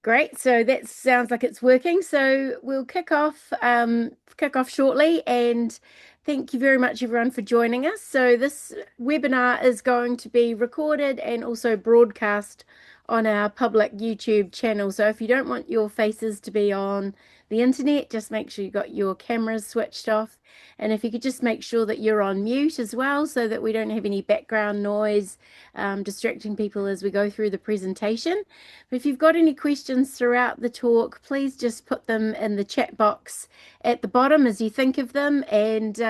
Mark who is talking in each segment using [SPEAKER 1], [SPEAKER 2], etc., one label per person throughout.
[SPEAKER 1] Great. So that sounds like it's working. So we'll kick off shortly. And thank you very much, everyone, for joining us. So this webinar is going to be recorded and also broadcast on our public YouTube channel. So if you don't want your faces to be on the internet, just make sure you got your cameras switched off. And if you could just make sure that you're on mute as well, so that we don't have any background noise distracting people as we go through the presentation. But if you've got any questions throughout the talk, please just put them in the chat box at the bottom as you think of them, and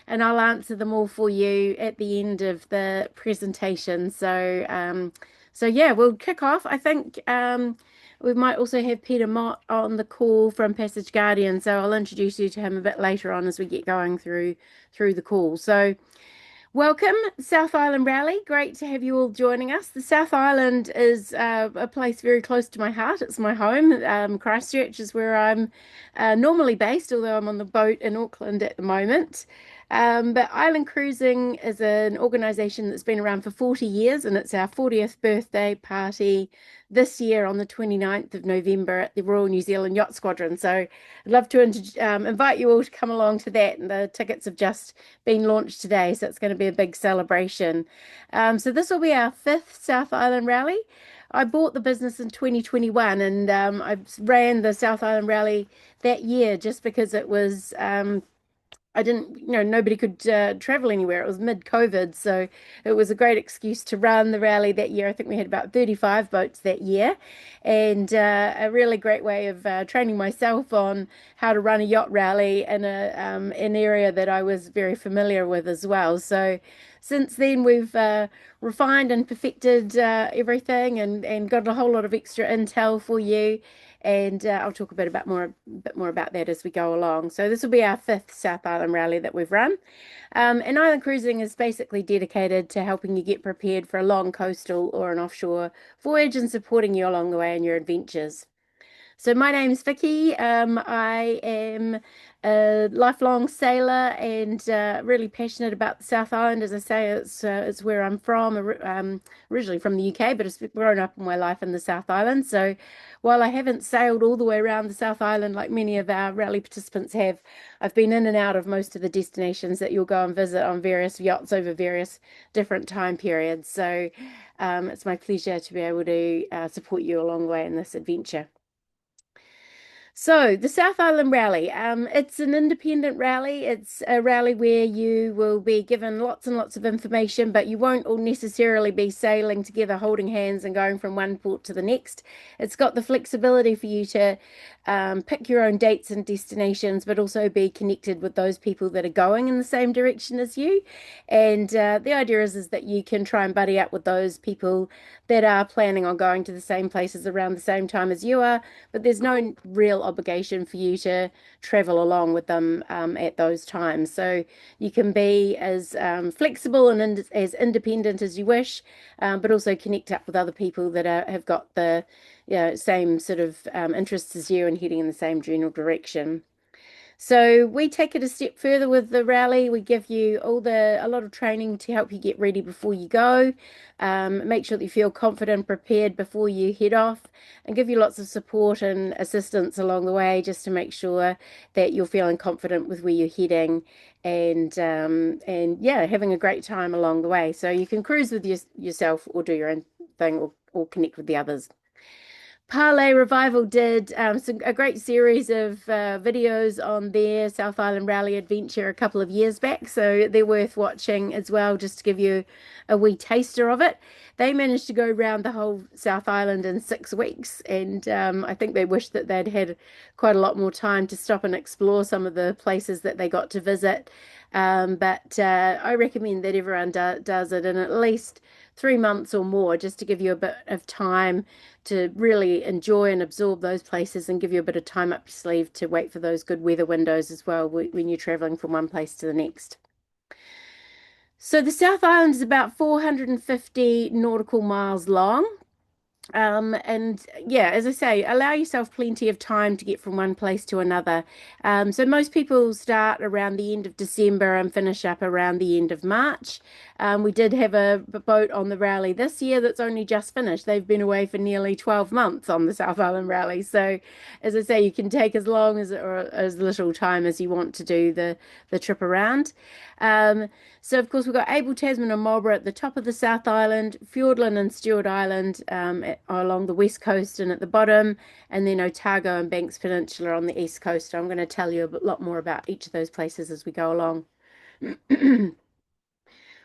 [SPEAKER 1] I'll answer them all for you at the end of the presentation. So yeah, we'll kick off. I think we might also have Peter Mott on the call from Passage Guardian, so I'll introduce you to him a bit later on as we get going through the call. So welcome, South Island Rally. Great to have you all joining us. The South Island is a place very close to my heart. It's my home. Christchurch is where I'm normally based, although I'm on the boat in Auckland at the moment. But Island Cruising is an organisation that's been around for 40 years, and it's our 40th birthday party this year on the 29th of November at the Royal New Zealand Yacht Squadron. So I'd love to invite you all to come along to that. And the tickets have just been launched today, so it's going to be a big celebration. So this will be our fifth South Island Rally. I bought the business in 2021, and I ran the South Island Rally that year just because it was I didn't, nobody could travel anywhere. It was mid-COVID, so it was a great excuse to run the rally that year. I think we had about 35 boats that year, and a really great way of training myself on how to run a yacht rally in an area that I was very familiar with as well. So since then, we've refined and perfected everything, and got a whole lot of extra intel for you. And I'll talk bit more about that as we go along. So this will be our fifth South Island rally that we've run. And Island Cruising is basically dedicated to helping you get prepared for a long coastal or an offshore voyage and supporting you along the way in your adventures. So my name's Vicky. I am a lifelong sailor and really passionate about the South Island. As I say, it's where I'm from. Originally from the UK, but I've grown up in my life in the South Island. So while I haven't sailed all the way around the South Island like many of our rally participants have, I've been in and out of most of the destinations that you'll go and visit on various yachts over various different time periods. So it's my pleasure to be able to support you along the way in this adventure. So the South Island Rally, it's an independent rally. It's a rally where you will be given lots and lots of information, but you won't all necessarily be sailing together, holding hands and going from one port to the next. It's got the flexibility for you to pick your own dates and destinations, but also be connected with those people that are going in the same direction as you. And the idea is that you can try and buddy up with those people that are planning on going to the same places around the same time as you are, but there's no real obligation for you to travel along with them at those times. So you can be as flexible and as independent as you wish, but also connect up with other people that have got the same sort of interests as you and heading in the same general direction. So we take it a step further with the rally. We give you a lot of training to help you get ready before you go. Make sure that you feel confident, prepared before you head off, and give you lots of support and assistance along the way, just to make sure that you're feeling confident with where you're heading, and yeah, having a great time along the way. So you can cruise with yourself, or do your own thing, or connect with the others. Parlay Revival did a great series of videos on their South Island Rally adventure a couple of years back, so they're worth watching as well, just to give you a wee taster of it. They managed to go around the whole South Island in 6 weeks, and I think they wish that they'd had quite a lot more time to stop and explore some of the places that they got to visit. But I recommend that everyone does it in at least 3 months or more, just to give you a bit of time to really enjoy and absorb those places, and give you a bit of time up your sleeve to wait for those good weather windows as well when you're traveling from one place to the next. So the South Island is about 450 nautical miles long. And yeah, as I say, allow yourself plenty of time to get from one place to another. So most people start around the end of December and finish up around the end of March. We did have a boat on the rally this year that's only just finished. They've been away for nearly 12 months on the South Island Rally. So as I say, you can take as long as or as little time as you want to do the trip around. Um, so, of course, we've got Abel Tasman and Marlborough at the top of the South Island, Fiordland and Stewart Island along the west coast and at the bottom, and then Otago and Banks Peninsula on the east coast. I'm going to tell you a lot more about each of those places as we go along.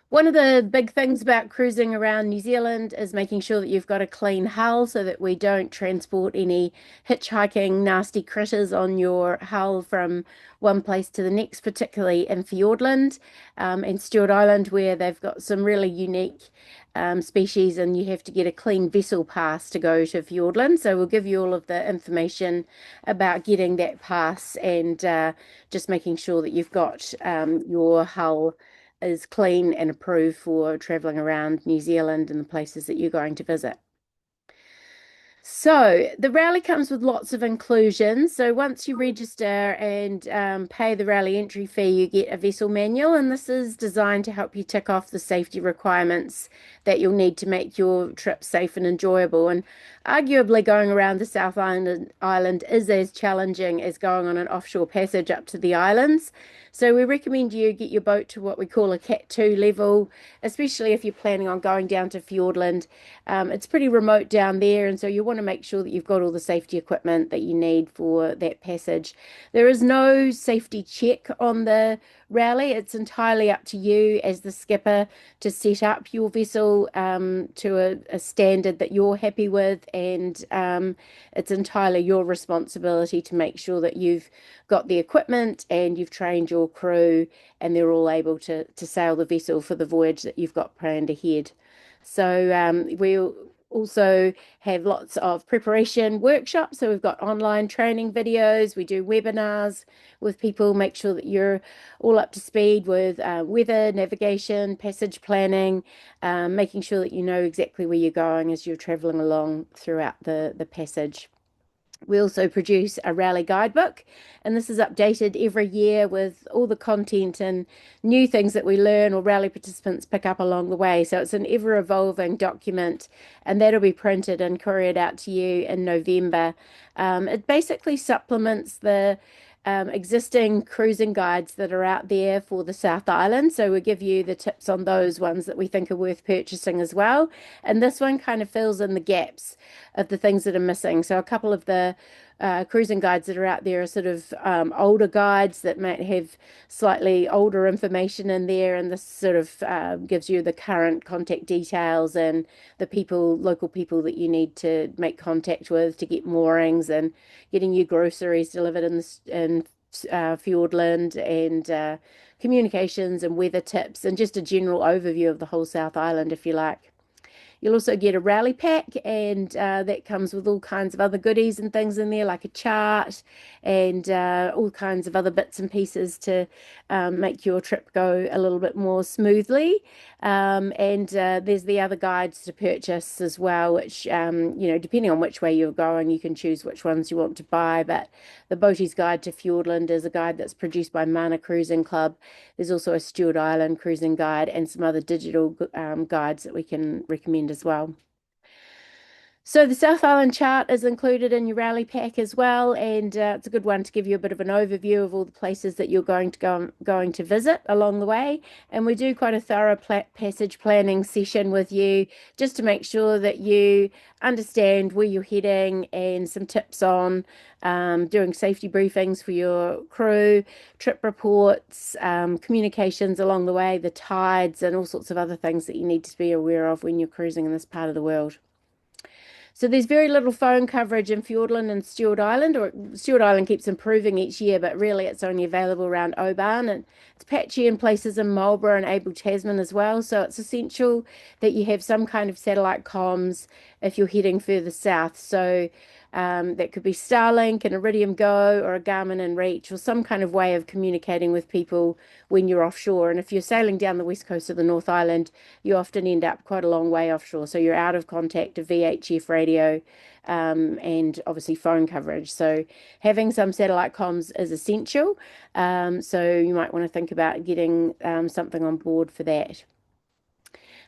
[SPEAKER 1] One of the big things about cruising around New Zealand is making sure that you've got a clean hull so that we don't transport any hitchhiking nasty critters on your hull from one place to the next, particularly in Fiordland and Stewart Island, where they've got some really unique species and you have to get a clean vessel pass to go to Fiordland. So we'll give you all of the information about getting that pass and just making sure that you've got your hull is clean and approved for traveling around New Zealand and the places that you're going to visit. So the rally comes with lots of inclusions. So once you register and pay the rally entry fee, you get a vessel manual, and this is designed to help you tick off the safety requirements that you'll need to make your trip safe and enjoyable. And arguably, going around the Island is as challenging as going on an offshore passage up to the islands. So we recommend you get your boat to what we call a Cat 2 level, especially if you're planning on going down to Fiordland. It's pretty remote down there, and so you want to make sure that you've got all the safety equipment that you need for that passage. There is no safety check on the rally. It's entirely up to you as the skipper to set up your vessel to a standard that you're happy with, and it's entirely your responsibility to make sure that you've got the equipment and you've trained your crew and they're all able to sail the vessel for the voyage that you've got planned ahead. So we'll also have lots of preparation workshops. So we've got online training videos. We do webinars with people, make sure that you're all up to speed with weather, navigation, passage planning, making sure that you know exactly where you're going as you're traveling along throughout the passage. We also produce a rally guidebook, and this is updated every year with all the content and new things that we learn or rally participants pick up along the way. So it's an ever evolving document, and that'll be printed and couriered out to you in November. It basically supplements the existing cruising guides that are out there for the South Island. So we give you the tips on those ones that we think are worth purchasing as well. And this one kind of fills in the gaps of the things that are missing. So a couple of the cruising guides that are out there are sort of older guides that might have slightly older information in there, and this sort of gives you the current contact details and the people, local people that you need to make contact with to get moorings and getting your groceries delivered in Fiordland and communications and weather tips and just a general overview of the whole South Island, if you like. You'll also get a rally pack, and that comes with all kinds of other goodies and things in there, like a chart and all kinds of other bits and pieces to make your trip go a little bit more smoothly. And there's the other guides to purchase as well, which, depending on which way you're going, you can choose which ones you want to buy. But the Boatie's Guide to Fiordland is a guide that's produced by Mana Cruising Club. There's also a Stewart Island cruising guide and some other digital guides that we can recommend as well. So the South Island chart is included in your rally pack as well, and it's a good one to give you a bit of an overview of all the places that you're going to visit along the way. And we do quite a thorough passage planning session with you just to make sure that you understand where you're heading and some tips on doing safety briefings for your crew, trip reports, communications along the way, the tides, and all sorts of other things that you need to be aware of when you're cruising in this part of the world. So there's very little phone coverage in Fiordland and Stewart Island, or Stewart Island keeps improving each year, but really it's only available around Oban, and It's patchy in places in Marlborough and Abel Tasman as well. So it's essential that you have some kind of satellite comms if you're heading further south. So that could be Starlink, an Iridium Go, or a Garmin inReach, or some kind of way of communicating with people when you're offshore. And if you're sailing down the west coast of the North Island, you often end up quite a long way offshore. So you're out of contact of VHF radio and obviously phone coverage. So having some satellite comms is essential. So you might want to think about getting something on board for that.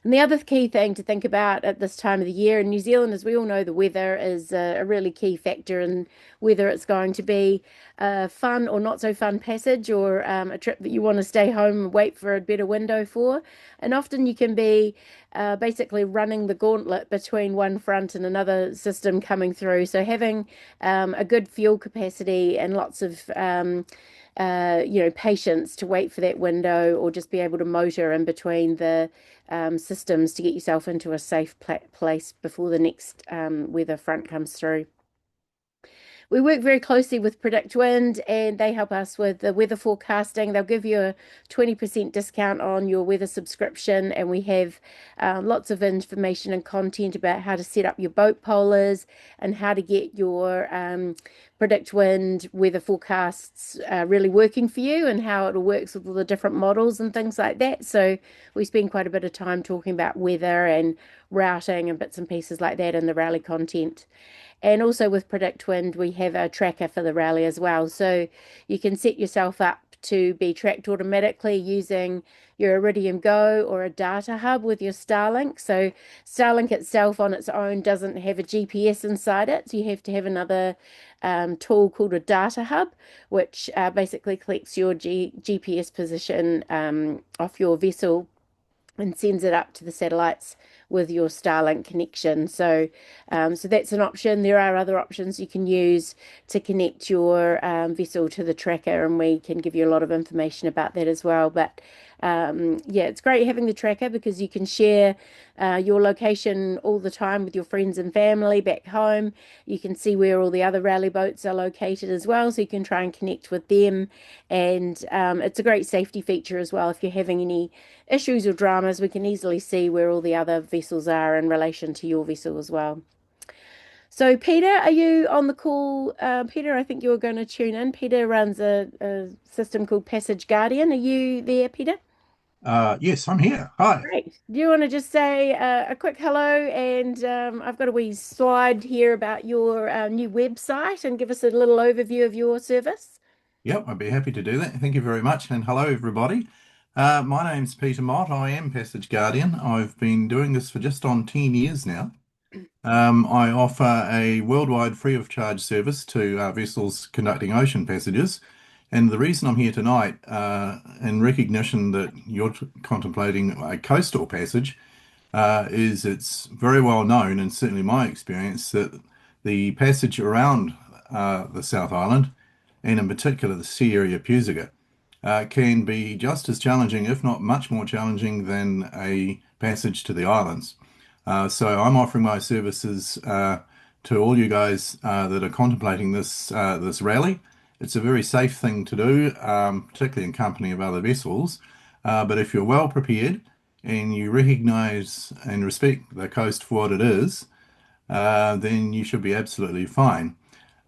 [SPEAKER 1] And the other key thing to think about at this time of the year in New Zealand, as we all know, the weather is a really key factor in whether it's going to be a fun or not so fun passage or a trip that you want to stay home and wait for a better window for. And often you can be basically running the gauntlet between one front and another system coming through. So having a good fuel capacity and lots of patience to wait for that window or just be able to motor in between the systems to get yourself into a safe place before the next weather front comes through. We work very closely with PredictWind and they help us with the weather forecasting. They'll give you a 20% discount on your weather subscription, and we have lots of information and content about how to set up your boat polars and how to get your PredictWind weather forecasts really working for you and how it all works with all the different models and things like that. So we spend quite a bit of time talking about weather and routing and bits and pieces like that in the Rally content. And also with PredictWind, we have a tracker for the Rally as well. So you can set yourself up to be tracked automatically using your Iridium Go or a data hub with your Starlink. So Starlink itself on its own doesn't have a GPS inside it. So you have to have another tool called a data hub, which basically collects your GPS position off your vessel and sends it up to the satellites with your Starlink connection. So that's an option. There are other options you can use to connect your vessel to the tracker, and we can give you a lot of information about that as well. But yeah, it's great having the tracker because you can share your location all the time with your friends and family back home. You can see where all the other rally boats are located as well, so you can try and connect with them. And it's a great safety feature as well. If you're having any issues or dramas, we can easily see where all the other vessels are in relation to your vessel as well. So, Peter, are you on the call? Peter, I think you're going to tune in. Peter runs a system called Passage Guardian. Are you there, Peter?
[SPEAKER 2] Yes, I'm here. Hi.
[SPEAKER 1] Great. Do you want to just say a quick hello? And I've got a wee slide here about your new website and give us a little overview of your service.
[SPEAKER 2] Yep, I'd be happy to do that. Thank you very much. And hello, everybody. My name's Peter Mott. I am Passage Guardian. I've been doing this for just on 10 years now. I offer a worldwide free of charge service to vessels conducting ocean passages. And the reason I'm here tonight, in recognition that you're contemplating a coastal passage, is it's very well known, and certainly my experience, that the passage around the South Island, and in particular the sea area Pusaga, can be just as challenging, if not much more challenging, than a passage to the islands. So I'm offering my services to all you guys that are contemplating this rally. It's a very safe thing to do, particularly in company of other vessels. But if you're well prepared and you recognise and respect the coast for what it is, then you should be absolutely fine.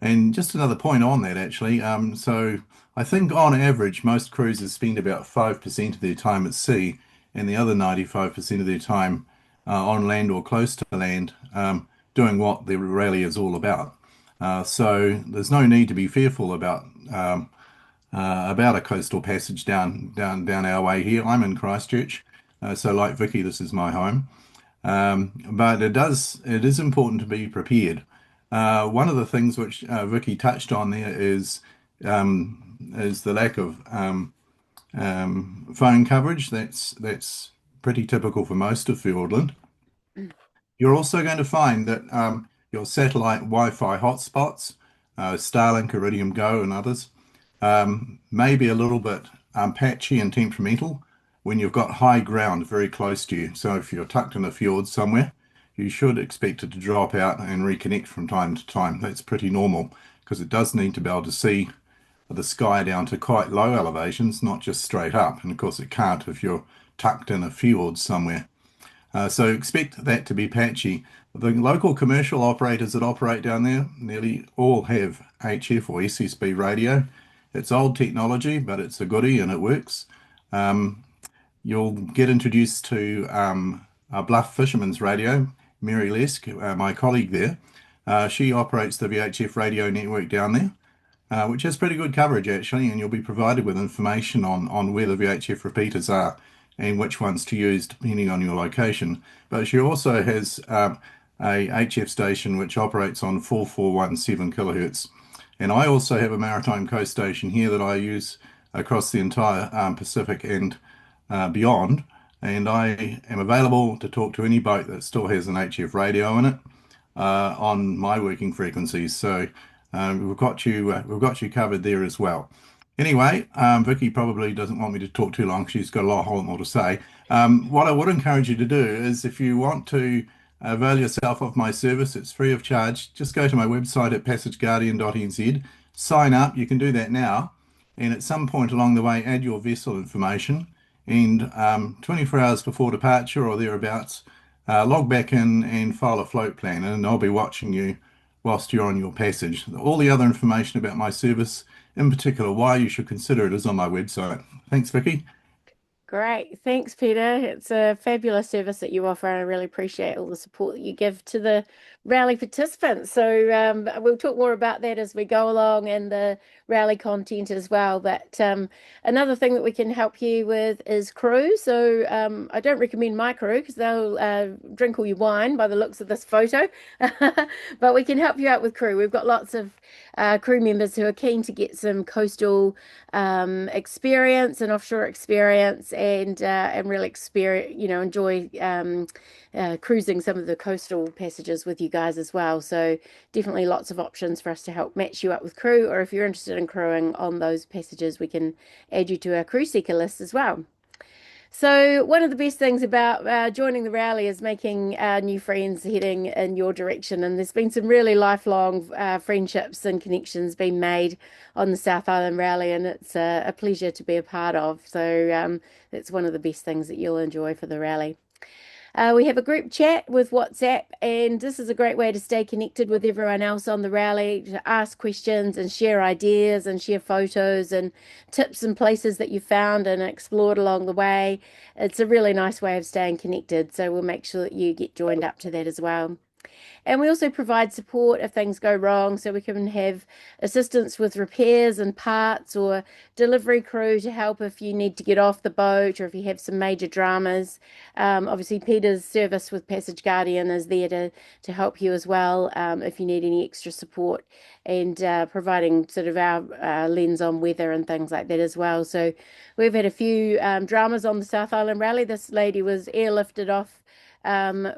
[SPEAKER 2] And just another point on that, actually. So I think on average, most cruisers spend about 5% of their time at sea, and the other 95% of their time on land or close to land, doing what the rally is all about. So there's no need to be fearful about a coastal passage down our way here. I'm in Christchurch, so like Vicky, this is my home. But it is important to be prepared. One of the things which Vicky touched on there is the lack of phone coverage. That's pretty typical for most of Fiordland. You're also going to find that your satellite Wi-Fi hotspots, Starlink, Iridium Go, and others, may be a little bit patchy and temperamental when you've got high ground very close to you. So if you're tucked in a fjord somewhere, you should expect it to drop out and reconnect from time to time. That's pretty normal because it does need to be able to see the sky down to quite low elevations, not just straight up. And of course, it can't if you're tucked in a fjord somewhere. So expect that to be patchy. The local commercial operators that operate down there nearly all have HF or SSB radio. It's old technology, but it's a goodie and it works. Um, You'll get introduced to a Bluff Fisherman's Radio. Mary Lesk, my colleague there, she operates the VHF radio network down there, which has pretty good coverage actually, and you'll be provided with information on where the VHF repeaters are and which ones to use depending on your location. But she also has a HF station which operates on 4417 kilohertz. And I also have a maritime coast station here that I use across the entire Pacific and beyond. And I am available to talk to any boat that still has an HF radio in it on my working frequencies. So we've got you covered there as well. Anyway, Vicky probably doesn't want me to talk too long. She's got a whole lot more to say. What I would encourage you to do is if you want to avail yourself of my service, it's free of charge. Just go to my website at passageguardian.nz, sign up. You can do that now. And at some point along the way, add your vessel information. And 24 hours before departure or thereabouts, log back in and file a float plan. And I'll be watching you whilst you're on your passage. All the other information about my service, in particular, why you should consider it, is on my website. Thanks, Vicky.
[SPEAKER 1] Great. Thanks, Peter. It's a fabulous service that you offer, and I really appreciate all the support that you give to the rally participants. So we'll talk more about that as we go along and the rally content as well. But another thing that we can help you with is crew. So I don't recommend my crew because they'll drink all your wine by the looks of this photo. But we can help you out with crew. We've got lots of crew members who are keen to get some coastal experience and offshore experience and really experience, enjoy cruising some of the coastal passages with you guys as well. So definitely lots of options for us to help match you up with crew, or if you're interested in crewing on those passages, we can add you to our crew seeker list as well. So one of the best things about joining the rally is making new friends heading in your direction. And there's been some really lifelong friendships and connections being made on the South Island Rally, and it's a pleasure to be a part of. So that's one of the best things that you'll enjoy for the rally. We have a group chat with WhatsApp, and this is a great way to stay connected with everyone else on the rally, to ask questions and share ideas and share photos and tips and places that you found and explored along the way. It's a really nice way of staying connected, so we'll make sure that you get joined up to that as well. And we also provide support if things go wrong, so we can have assistance with repairs and parts, or delivery crew to help if you need to get off the boat or if you have some major dramas. Obviously, Peter's service with Passage Guardian is there to help you as well if you need any extra support, and providing sort of our lens on weather and things like that as well. So we've had a few dramas on the South Island Rally. This lady was airlifted off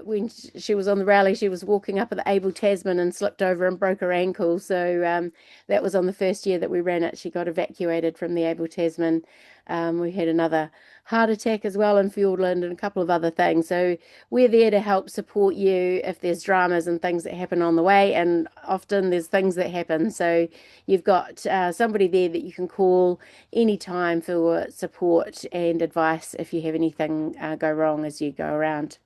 [SPEAKER 1] when she was on the rally. She was walking up at the Abel Tasman and slipped over and broke her ankle. So that was on the first year that we ran it. She got evacuated from the Abel Tasman. We had another heart attack as well in Fiordland and a couple of other things. So we're there to help support you if there's dramas and things that happen on the way. And often there's things that happen. So you've got somebody there that you can call anytime for support and advice if you have anything go wrong as you go around.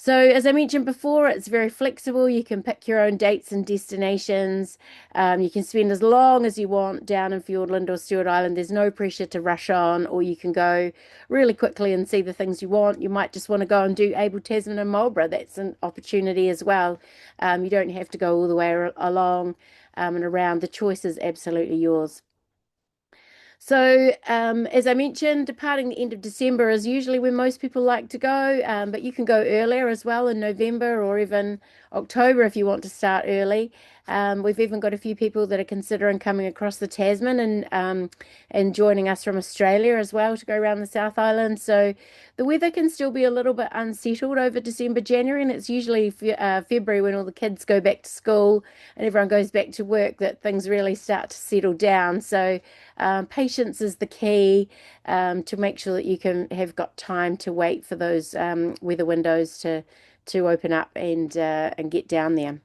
[SPEAKER 1] So as I mentioned before, it's very flexible. You can pick your own dates and destinations. You can spend as long as you want down in Fiordland or Stewart Island. There's no pressure to rush on, or you can go really quickly and see the things you want. You might just want to go and do Abel Tasman and Marlborough. That's an opportunity as well. You don't have to go all the way along and around. The choice is absolutely yours. So, as I mentioned, departing the end of December is usually when most people like to go, but you can go earlier as well in November or even October if you want to start early. We've even got a few people that are considering coming across the Tasman and joining us from Australia as well to go around the South Island. So the weather can still be a little bit unsettled over December, January, and it's usually February when all the kids go back to school and everyone goes back to work that things really start to settle down. So patience is the key to make sure that you can have got time to wait for those weather windows to open up and get down there.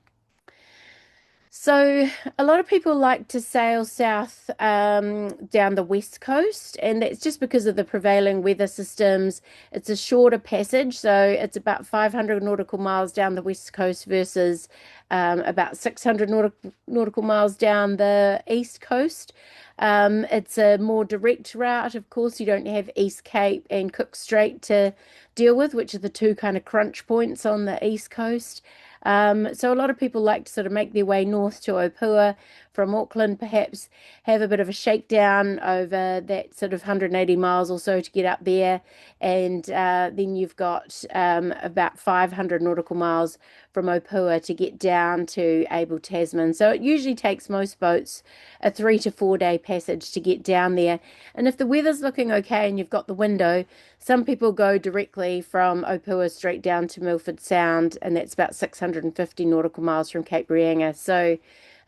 [SPEAKER 1] So, a lot of people like to sail south down the west coast, and that's just because of the prevailing weather systems. It's a shorter passage, so it's about 500 nautical miles down the west coast versus about 600 nautical miles down the east coast. It's a more direct route. Of course, you don't have East Cape and Cook Strait to deal with, which are the two kind of crunch points on the east coast. So a lot of people like to sort of make their way north to Opua from Auckland, perhaps have a bit of a shakedown over that sort of 180 miles or so to get up there. And then you've got about 500 nautical miles from Opua to get down to Abel Tasman. So it usually takes most boats a 3 to 4 day passage to get down there. And if the weather's looking okay and you've got the window, some people go directly from Opua straight down to Milford Sound, and that's about 650 nautical miles from Cape Reinga. So,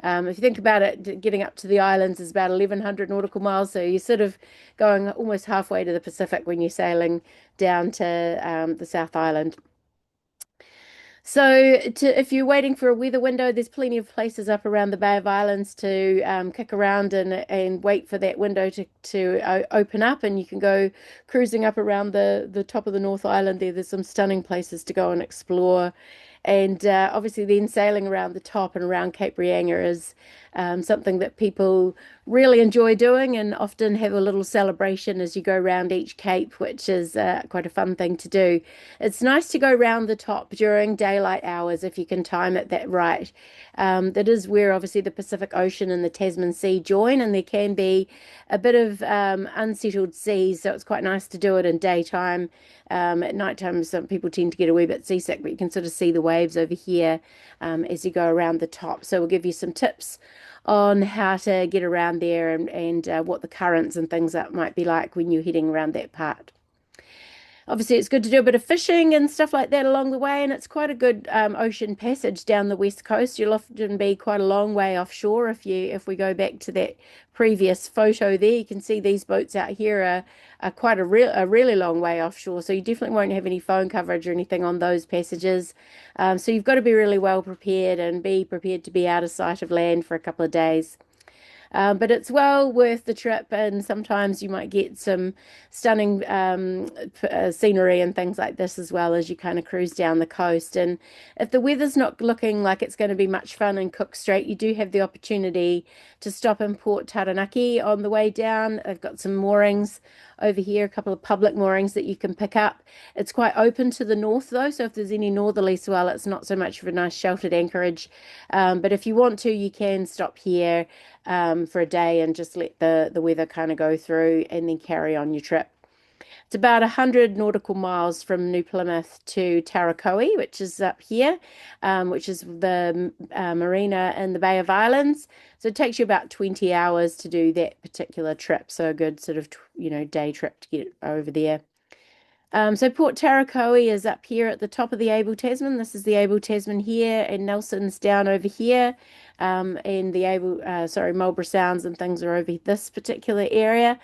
[SPEAKER 1] if you think about it, getting up to the islands is about 1100 nautical miles. So you're sort of going almost halfway to the Pacific when you're sailing down to the South Island. So, if you're waiting for a weather window, there's plenty of places up around the Bay of Islands to kick around and wait for that window to open up, and you can go cruising up around the top of the North Island there. There's some stunning places to go and explore. And obviously, then sailing around the top and around Cape Reinga is something that people really enjoy doing and often have a little celebration as you go around each cape, which is quite a fun thing to do. It's nice to go round the top during daylight hours if you can time it that right. That is where obviously the Pacific Ocean and the Tasman Sea join, and there can be a bit of unsettled seas, so it's quite nice to do it in daytime. At night time, some people tend to get a wee bit seasick, but you can sort of see the waves over here as you go around the top. So we'll give you some tips on how to get around there and what the currents and things that might be like when you're heading around that part. Obviously, it's good to do a bit of fishing and stuff like that along the way, and it's quite a good ocean passage down the west coast. You'll often be quite a long way offshore if we go back to that previous photo there. You can see these boats out here are quite a really long way offshore, so you definitely won't have any phone coverage or anything on those passages. So you've got to be really well prepared and be prepared to be out of sight of land for a couple of days. But it's well worth the trip, and sometimes you might get some stunning scenery and things like this as well as you kind of cruise down the coast. And if the weather's not looking like it's going to be much fun in Cook Strait, you do have the opportunity to stop in Port Taranaki on the way down. They've got some moorings over here, a couple of public moorings that you can pick up. It's quite open to the north though, so if there's any northerly swell, it's not so much of a nice sheltered anchorage. But if you want to, you can stop here for a day and just let the weather kind of go through and then carry on your trip. It's about 100 nautical miles from New Plymouth to Tarakoe, which is up here, which is the marina in the Bay of Islands. So it takes you about 20 hours to do that particular trip. So a good sort of, day trip to get over there. So Port Tarakoe is up here at the top of the Abel Tasman. This is the Abel Tasman here, and Nelson's down over here. And the Marlborough Sounds and things are over this particular area.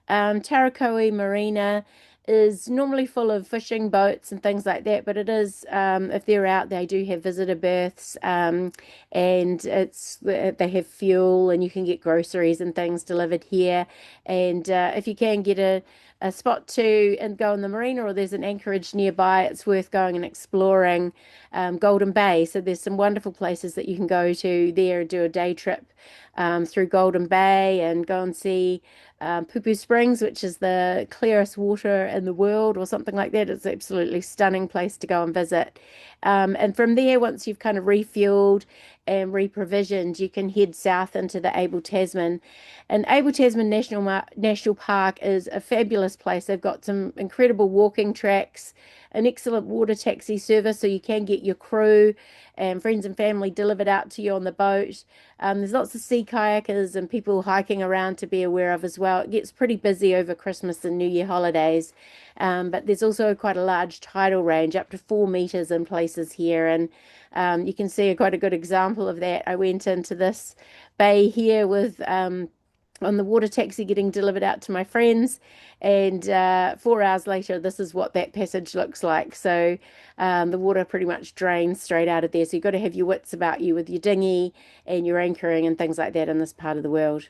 [SPEAKER 1] Tarakoe Marina is normally full of fishing boats and things like that, but it is, if they're out, they do have visitor berths, and they have fuel, and you can get groceries and things delivered here. And if you can get a spot to and go in the marina, or there's an anchorage nearby, it's worth going and exploring Golden Bay. So there's some wonderful places that you can go to there, do a day trip through Golden Bay and go and see Pupu Springs, which is the clearest water in the world or something like that. It's an absolutely stunning place to go and visit. And from there, once you've kind of refueled and reprovisioned, you can head south into the Abel Tasman. And Abel Tasman National Park is a fabulous place. They've got some incredible walking tracks, an excellent water taxi service, so you can get your crew and friends and family delivered out to you on the boat. There's lots of sea kayakers and people hiking around to be aware of as well. It gets pretty busy over Christmas and New Year holidays, but there's also quite a large tidal range, up to 4 meters in places here, and you can see quite a good example of that. I went into this bay here with on the water taxi getting delivered out to my friends. And 4 hours later, this is what that passage looks like. So the water pretty much drains straight out of there. So you've got to have your wits about you with your dinghy and your anchoring and things like that in this part of the world.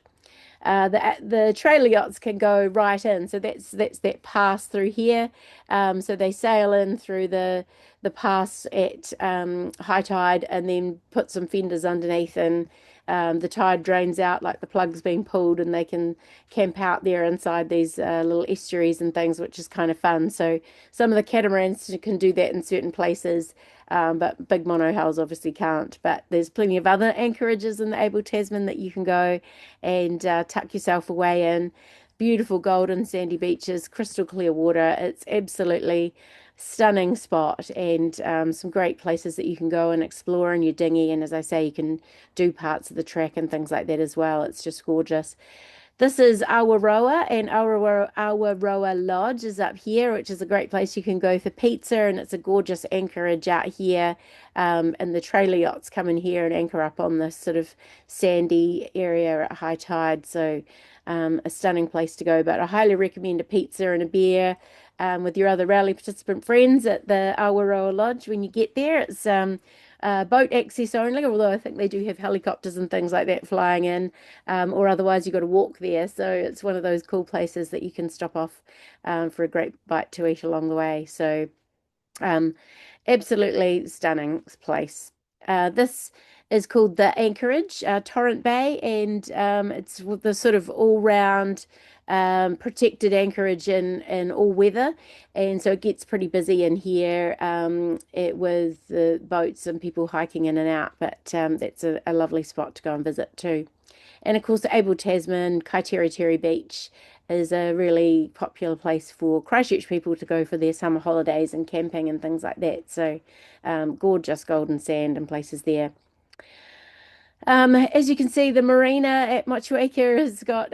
[SPEAKER 1] The trailer yachts can go right in, so that's that pass through here. So they sail in through the pass at high tide, and then put some fenders underneath, and the tide drains out like the plug's being pulled, and they can camp out there inside these little estuaries and things, which is kind of fun. So some of the catamarans can do that in certain places. But big monohulls obviously can't. But there's plenty of other anchorages in the Abel Tasman that you can go and tuck yourself away in. Beautiful golden sandy beaches, crystal clear water. It's absolutely stunning spot, and some great places that you can go and explore in your dinghy. And as I say, you can do parts of the track and things like that as well. It's just gorgeous. This is Awaroa, and Awaroa Lodge is up here, which is a great place you can go for pizza, and it's a gorgeous anchorage out here. And the trailer yachts come in here and anchor up on this sort of sandy area at high tide. So a stunning place to go. But I highly recommend a pizza and a beer with your other rally participant friends at the Awaroa Lodge when you get there. It's boat access only, although I think they do have helicopters and things like that flying in, or otherwise you've got to walk there. So it's one of those cool places that you can stop off for a great bite to eat along the way. So um, absolutely stunning place. This is called the Anchorage, Torrent Bay, and it's the sort of all-round protected anchorage in all weather, and so it gets pretty busy in here with the boats and people hiking in and out. But that's a lovely spot to go and visit too. And of course, Abel Tasman, Kaiteriteri Beach is a really popular place for Christchurch people to go for their summer holidays and camping and things like that. So gorgeous golden sand and places there. As you can see, the marina at Motueka has got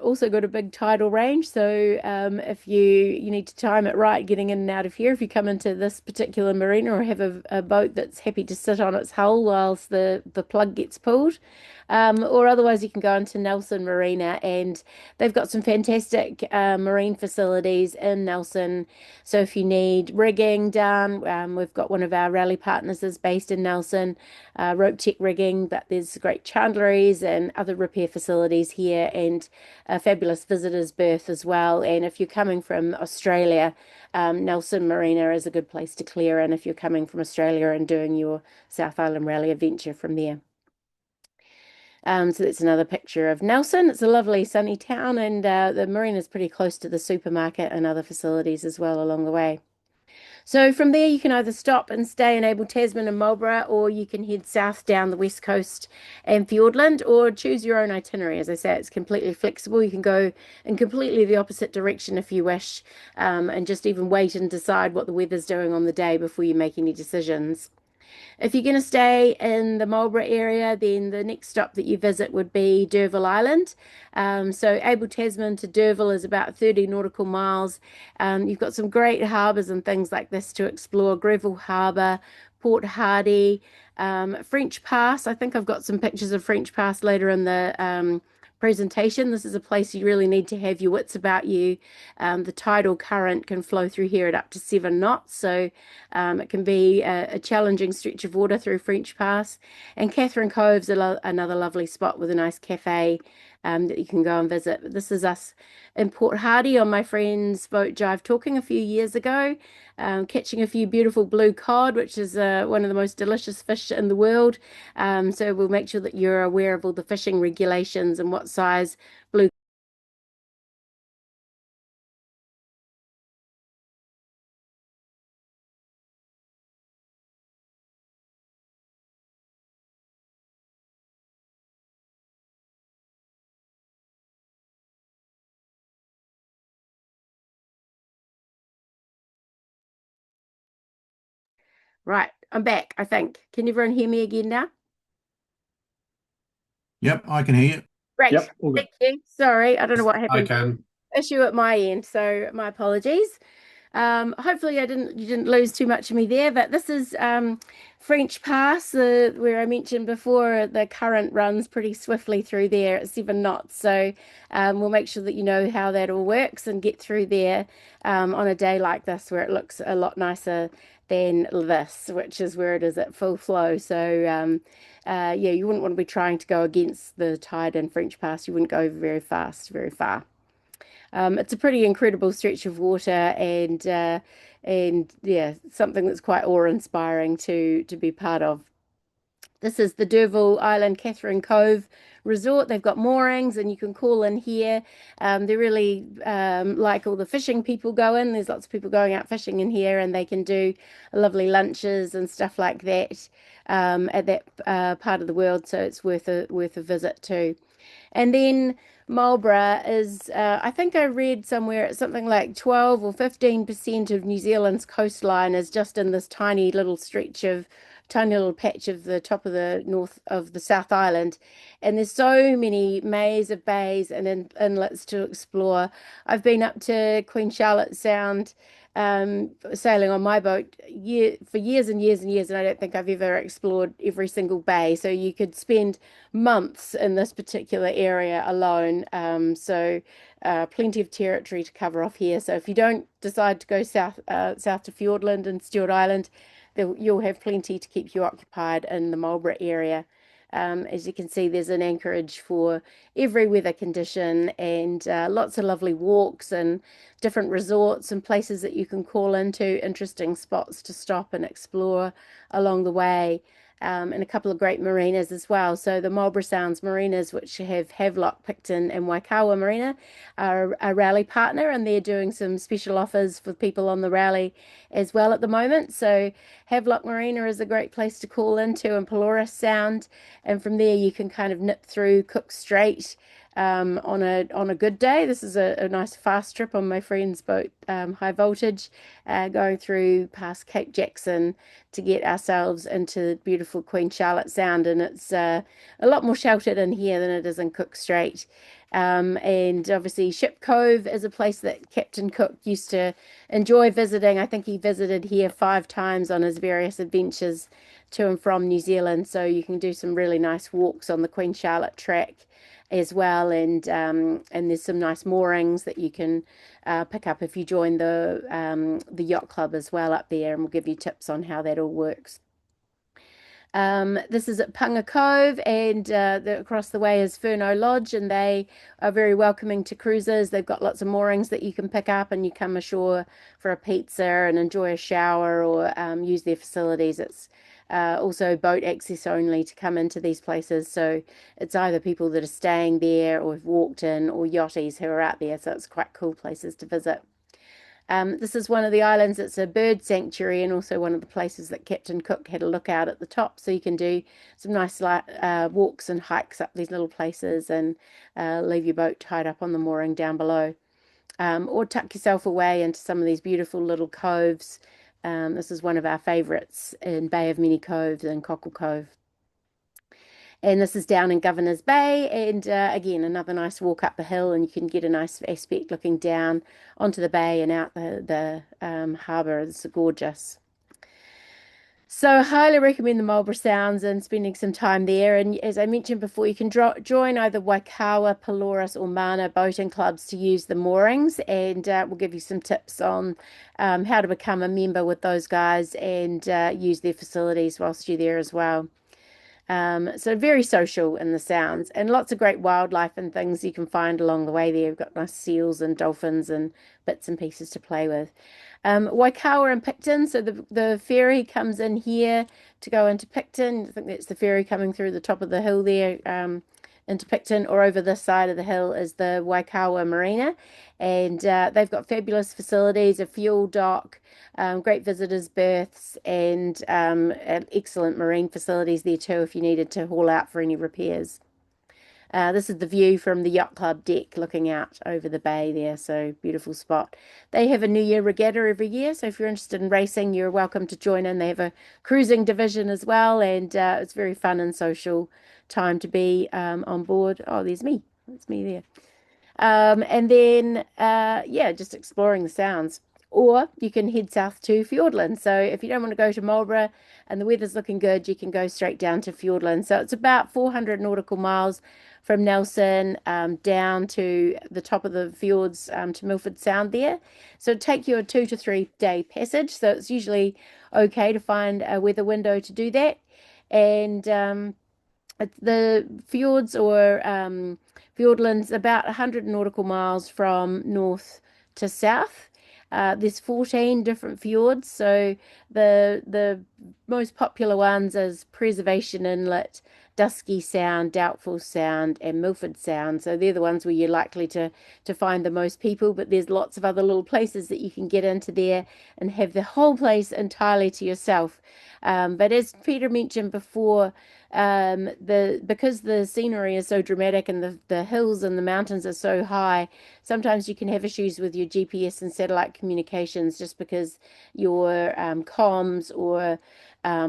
[SPEAKER 1] also got a big tidal range. So if you need to time it right, getting in and out of here, if you come into this particular marina or have a boat that's happy to sit on its hull whilst the plug gets pulled, or otherwise you can go into Nelson Marina, and they've got some fantastic marine facilities in Nelson. So if you need rigging done, we've got one of our rally partners is based in Nelson, Rope Tech Rigging, but there's great chandleries and other repair facilities here, and a fabulous visitors berth as well. And if you're coming from Australia, Nelson Marina is a good place to clear in if you're coming from Australia and doing your South Island Rally adventure from there. So that's another picture of Nelson. It's a lovely sunny town, and the marina is pretty close to the supermarket and other facilities as well along the way. So from there, you can either stop and stay in Abel Tasman and Marlborough, or you can head south down the west coast and Fiordland, or choose your own itinerary. As I say, it's completely flexible. You can go in completely the opposite direction if you wish, and just even wait and decide what the weather's doing on the day before you make any decisions. If you're going to stay in the Marlborough area, then the next stop that you visit would be D'Urville Island. So Abel Tasman to D'Urville is about 30 nautical miles. You've got some great harbours and things like this to explore. Greville Harbour, Port Hardy, French Pass. I think I've got some pictures of French Pass later in the presentation. This is a place you really need to have your wits about you. The tidal current can flow through here at up to 7 knots, so it can be a challenging stretch of water through French Pass. And Catherine Cove's another lovely spot with a nice cafe that you can go and visit. But this is us in Port Hardy on my friend's boat Jive Talking a few years ago, catching a few beautiful blue cod, which is one of the most delicious fish in the world. So we'll make sure that you're aware of all the fishing regulations and what size blue. Right, I'm back, I think. Can everyone hear me again now?
[SPEAKER 2] Yep, I can hear you.
[SPEAKER 1] Great.
[SPEAKER 3] Yep, all good.
[SPEAKER 1] Thank you. Sorry, I don't know what
[SPEAKER 3] I
[SPEAKER 1] happened.
[SPEAKER 3] can.
[SPEAKER 1] Issue at my end, so my apologies. Hopefully you didn't lose too much of me there, but this is French Pass, where I mentioned before the current runs pretty swiftly through there at 7 knots. So we'll make sure that you know how that all works and get through there on a day like this where it looks a lot nicer than this, which is where it is at full flow. So yeah, you wouldn't want to be trying to go against the tide in French Pass. You wouldn't go very fast, very far. It's a pretty incredible stretch of water and yeah, something that's quite awe-inspiring to be part of. This is the D'Urville Island Catherine Cove Resort. They've got moorings and you can call in here. They're really like all the fishing people go in. There's lots of people going out fishing in here and they can do lovely lunches and stuff like that at that part of the world. So it's worth a visit too. And then Marlborough is, I think I read somewhere it's something like 12 or 15% of New Zealand's coastline is just in this tiny little patch of the top of the north of the South Island. And there's so many maze of bays and inlets to explore. I've been up to Queen Charlotte Sound sailing on my boat for years and years and years, and I don't think I've ever explored every single bay. So you could spend months in this particular area alone. So plenty of territory to cover off here. So if you don't decide to go south to Fiordland and Stewart Island, you'll have plenty to keep you occupied in the Marlborough area. As you can see, there's an anchorage for every weather condition and lots of lovely walks and different resorts and places that you can call into, interesting spots to stop and explore along the way. And a couple of great marinas as well. So the Marlborough Sounds marinas, which have Havelock, Picton, and Waikawa Marina, are a rally partner, and they're doing some special offers for people on the rally as well at the moment. So Havelock Marina is a great place to call into, and Pelorus Sound, and from there you can kind of nip through Cook Strait on a good day. This is a nice fast trip on my friend's boat, High Voltage, going through past Cape Jackson to get ourselves into beautiful Queen Charlotte Sound, and it's a lot more sheltered in here than it is in Cook Strait. And obviously Ship Cove is a place that Captain Cook used to enjoy visiting. I think he visited here 5 times on his various adventures to and from New Zealand. So you can do some really nice walks on the Queen Charlotte track as well, and there's some nice moorings that you can pick up if you join the yacht club as well up there, and we'll give you tips on how that all works. This is at Punga Cove, and across the way is Furneaux Lodge, and they are very welcoming to cruisers. They've got lots of moorings that you can pick up, and you come ashore for a pizza and enjoy a shower or use their facilities. It's also boat access only to come into these places. So it's either people that are staying there or have walked in, or yachties who are out there. So it's quite cool places to visit. This is one of the islands. It's a bird sanctuary and also one of the places that Captain Cook had a lookout at the top. So you can do some nice walks and hikes up these little places and leave your boat tied up on the mooring down below. Or tuck yourself away into some of these beautiful little coves. This is one of our favourites in Bay of Many Coves and Cockle Cove. And this is down in Governor's Bay, and again, another nice walk up the hill, and you can get a nice aspect looking down onto the bay and out the harbour. It's gorgeous. So I highly recommend the Marlborough Sounds and spending some time there. And as I mentioned before, you can join either Waikawa, Pelorus, or Mana boating clubs to use the moorings, and we'll give you some tips on how to become a member with those guys and use their facilities whilst you're there as well. So very social in the Sounds, and lots of great wildlife and things you can find along the way there. We've got nice seals and dolphins and bits and pieces to play with. Waikawa and Picton, so the ferry comes in here to go into Picton. I think that's the ferry coming through the top of the hill there into Picton, or over this side of the hill is the Waikawa Marina, and they've got fabulous facilities, a fuel dock, great visitors berths, and excellent marine facilities there too if you needed to haul out for any repairs. This is the view from the yacht club deck looking out over the bay there, so beautiful spot. They have a New Year regatta every year, so if you're interested in racing, you're welcome to join in. They have a cruising division as well, and it's very fun and social time to be on board. Oh, there's me. That's me there. And then, yeah, just exploring the Sounds. Or you can head south to Fiordland. So if you don't want to go to Marlborough and the weather's looking good, you can go straight down to Fiordland. So it's about 400 nautical miles from Nelson down to the top of the fjords to Milford Sound there. So it'd take you a 2 to 3 day passage. So it's usually okay to find a weather window to do that. And the fjords or Fiordland's about 100 nautical miles from north to south. There's 14 different fjords, so the most popular ones is Preservation Inlet, Dusky Sound, Doubtful Sound, and Milford Sound. So they're the ones where you're likely to find the most people, but there's lots of other little places that you can get into there and have the whole place entirely to yourself. But as Peter mentioned before, because the scenery is so dramatic and the hills and the mountains are so high, sometimes you can have issues with your GPS and satellite communications just because your comms or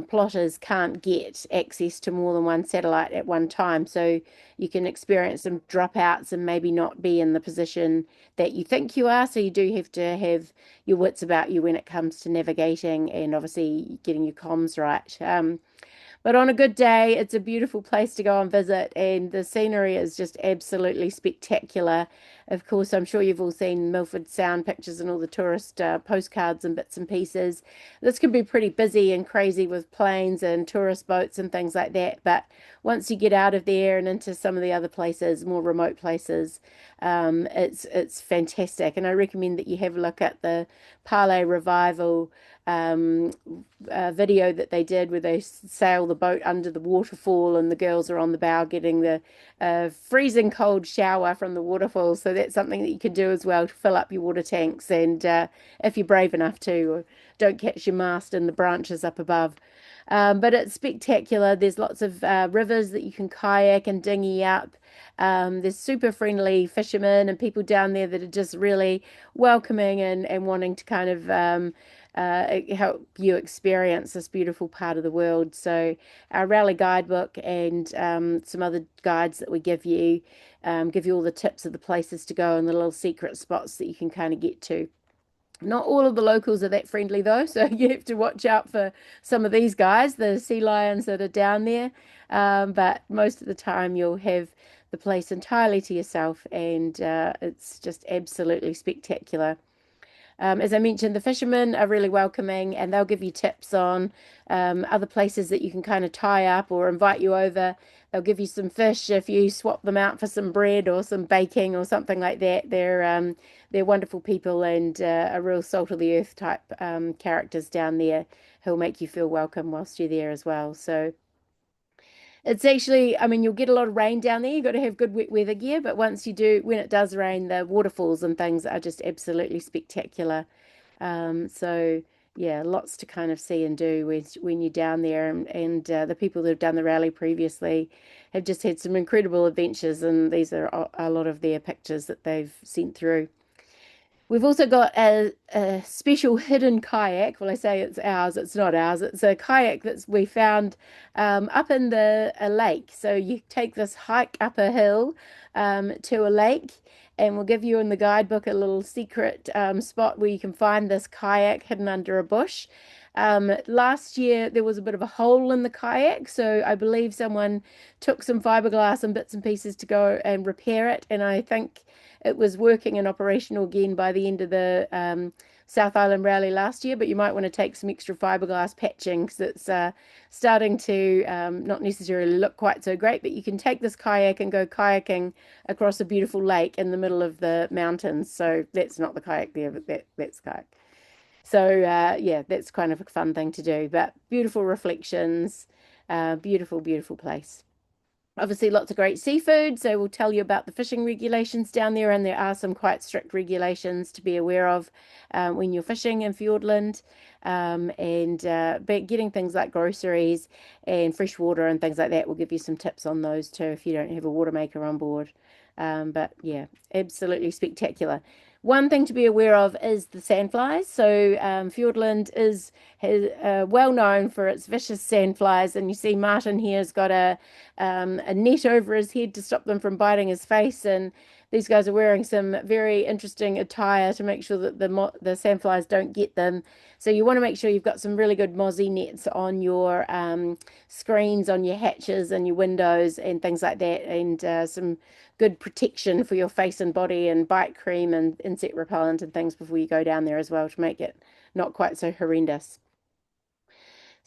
[SPEAKER 1] plotters can't get access to more than one satellite at one time. So you can experience some dropouts and maybe not be in the position that you think you are. So you do have to have your wits about you when it comes to navigating and obviously getting your comms right. But on a good day, it's a beautiful place to go and visit, and the scenery is just absolutely spectacular. Of course, I'm sure you've all seen Milford Sound pictures and all the tourist postcards and bits and pieces. This can be pretty busy and crazy with planes and tourist boats and things like that. But once you get out of there and into some of the other places, more remote places, it's fantastic. And I recommend that you have a look at the Parlay Revival video that they did where they sail the boat under the waterfall and the girls are on the bow getting the freezing cold shower from the waterfall. So that's something that you can do as well to fill up your water tanks. And if you're brave enough to, or don't catch your mast in the branches up above. But it's spectacular. There's lots of rivers that you can kayak and dinghy up. There's super friendly fishermen and people down there that are just really welcoming and wanting to kind of help you experience this beautiful part of the world. So our rally guidebook and some other guides that we give you all the tips of the places to go and the little secret spots that you can kind of get to. Not all of the locals are that friendly though, so you have to watch out for some of these guys, the sea lions that are down there. But most of the time you'll have the place entirely to yourself, and it's just absolutely spectacular. As I mentioned, the fishermen are really welcoming and they'll give you tips on other places that you can kind of tie up or invite you over. They'll give you some fish if you swap them out for some bread or some baking or something like that. They're wonderful people and a real salt of the earth type characters down there who'll make you feel welcome whilst you're there as well. So it's actually, I mean, you'll get a lot of rain down there. You've got to have good wet weather gear, but once you do, when it does rain, the waterfalls and things are just absolutely spectacular. So yeah, lots to kind of see and do when you're down there, and the people that have done the rally previously have just had some incredible adventures, and these are a lot of their pictures that they've sent through. We've also got a special hidden kayak. Well, I say it's ours, it's not ours. It's a kayak that we found up in a lake. So you take this hike up a hill to a lake, and we'll give you in the guidebook a little secret spot where you can find this kayak hidden under a bush. Last year there was a bit of a hole in the kayak, so I believe someone took some fiberglass and bits and pieces to go and repair it, and I think it was working and operational again by the end of the South Island Rally last year, but you might want to take some extra fiberglass patching because it's starting to not necessarily look quite so great, but you can take this kayak and go kayaking across a beautiful lake in the middle of the mountains. So that's not the kayak there, but that's kayak. So yeah, that's kind of a fun thing to do, but beautiful reflections, beautiful, beautiful place. Obviously, lots of great seafood. So we'll tell you about the fishing regulations down there, and there are some quite strict regulations to be aware of when you're fishing in Fiordland, but getting things like groceries and fresh water and things like that. We'll give you some tips on those too if you don't have a water maker on board. But yeah, absolutely spectacular. One thing to be aware of is the sandflies. So Fiordland is well known for its vicious sandflies, and you see Martin here has got a net over his head to stop them from biting his face. And these guys are wearing some very interesting attire to make sure that the sandflies don't get them. So you want to make sure you've got some really good mozzie nets on your screens, on your hatches and your windows and things like that, and some good protection for your face and body, and bite cream and insect repellent and things before you go down there as well to make it not quite so horrendous.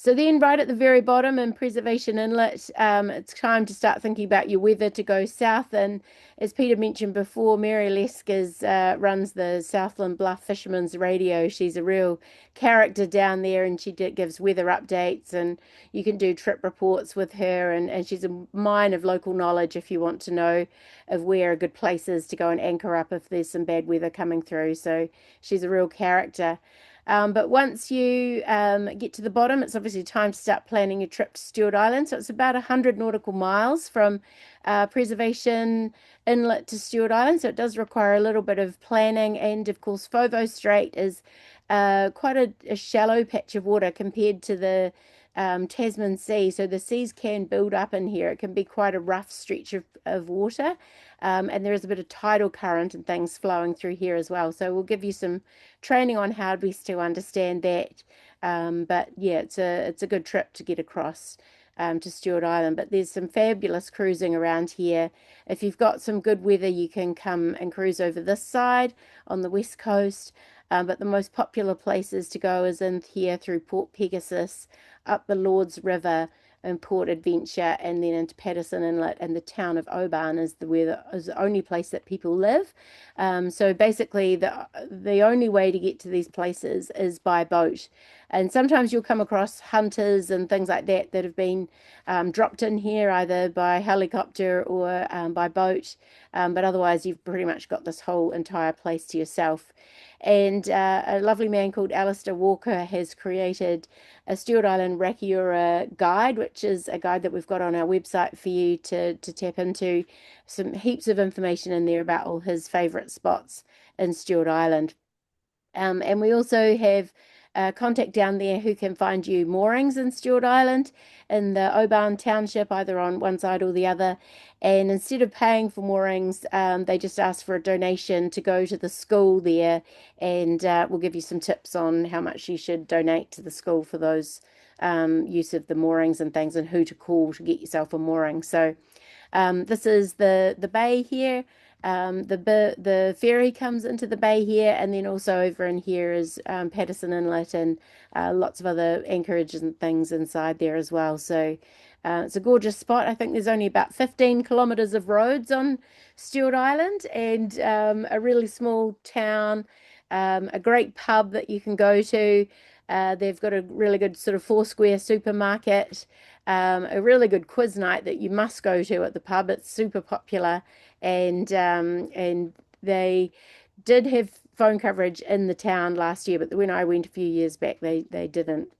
[SPEAKER 1] So then right at the very bottom in Preservation Inlet, it's time to start thinking about your weather to go south. And as Peter mentioned before, Mary Leskers runs the Southland Bluff Fisherman's Radio. She's a real character down there, and she gives weather updates, and you can do trip reports with her. And she's a mine of local knowledge if you want to know of where a good place is to go and anchor up if there's some bad weather coming through. So she's a real character. But once you get to the bottom, it's obviously time to start planning your trip to Stewart Island. So it's about 100 nautical miles from Preservation Inlet to Stewart Island. So it does require a little bit of planning. And of course, Foveaux Strait is quite a shallow patch of water compared to the Tasman Sea. So the seas can build up in here. It can be quite a rough stretch of water. And there is a bit of tidal current and things flowing through here as well. So we'll give you some training on how best to understand that. But yeah, it's a good trip to get across to Stewart Island. But there's some fabulous cruising around here. If you've got some good weather, you can come and cruise over this side on the west coast. But the most popular places to go is in here through Port Pegasus, up the Lords River, and Port Adventure, and then into Patterson Inlet, and the town of Oban is the only place that people live. So basically, the only way to get to these places is by boat. And sometimes you'll come across hunters and things like that that have been dropped in here either by helicopter or by boat. But otherwise, you've pretty much got this whole entire place to yourself. And a lovely man called Alistair Walker has created a Stewart Island Rakiura guide, which is a guide that we've got on our website for you to tap into. Some heaps of information in there about all his favourite spots in Stewart Island. And we also have contact down there who can find you moorings in Stewart Island in the Oban Township, either on one side or the other. And instead of paying for moorings, they just ask for a donation to go to the school there, and we'll give you some tips on how much you should donate to the school for those use of the moorings and things, and who to call to get yourself a mooring. So this is the bay here. The ferry comes into the bay here, and then also over in here is Patterson Inlet, and lots of other anchorages and things inside there as well. So it's a gorgeous spot. I think there's only about 15 kilometers of roads on Stewart Island, and a really small town, a great pub that you can go to. They've got a really good sort of Foursquare supermarket, a really good quiz night that you must go to at the pub. It's super popular, and they did have phone coverage in the town last year, but when I went a few years back, they didn't.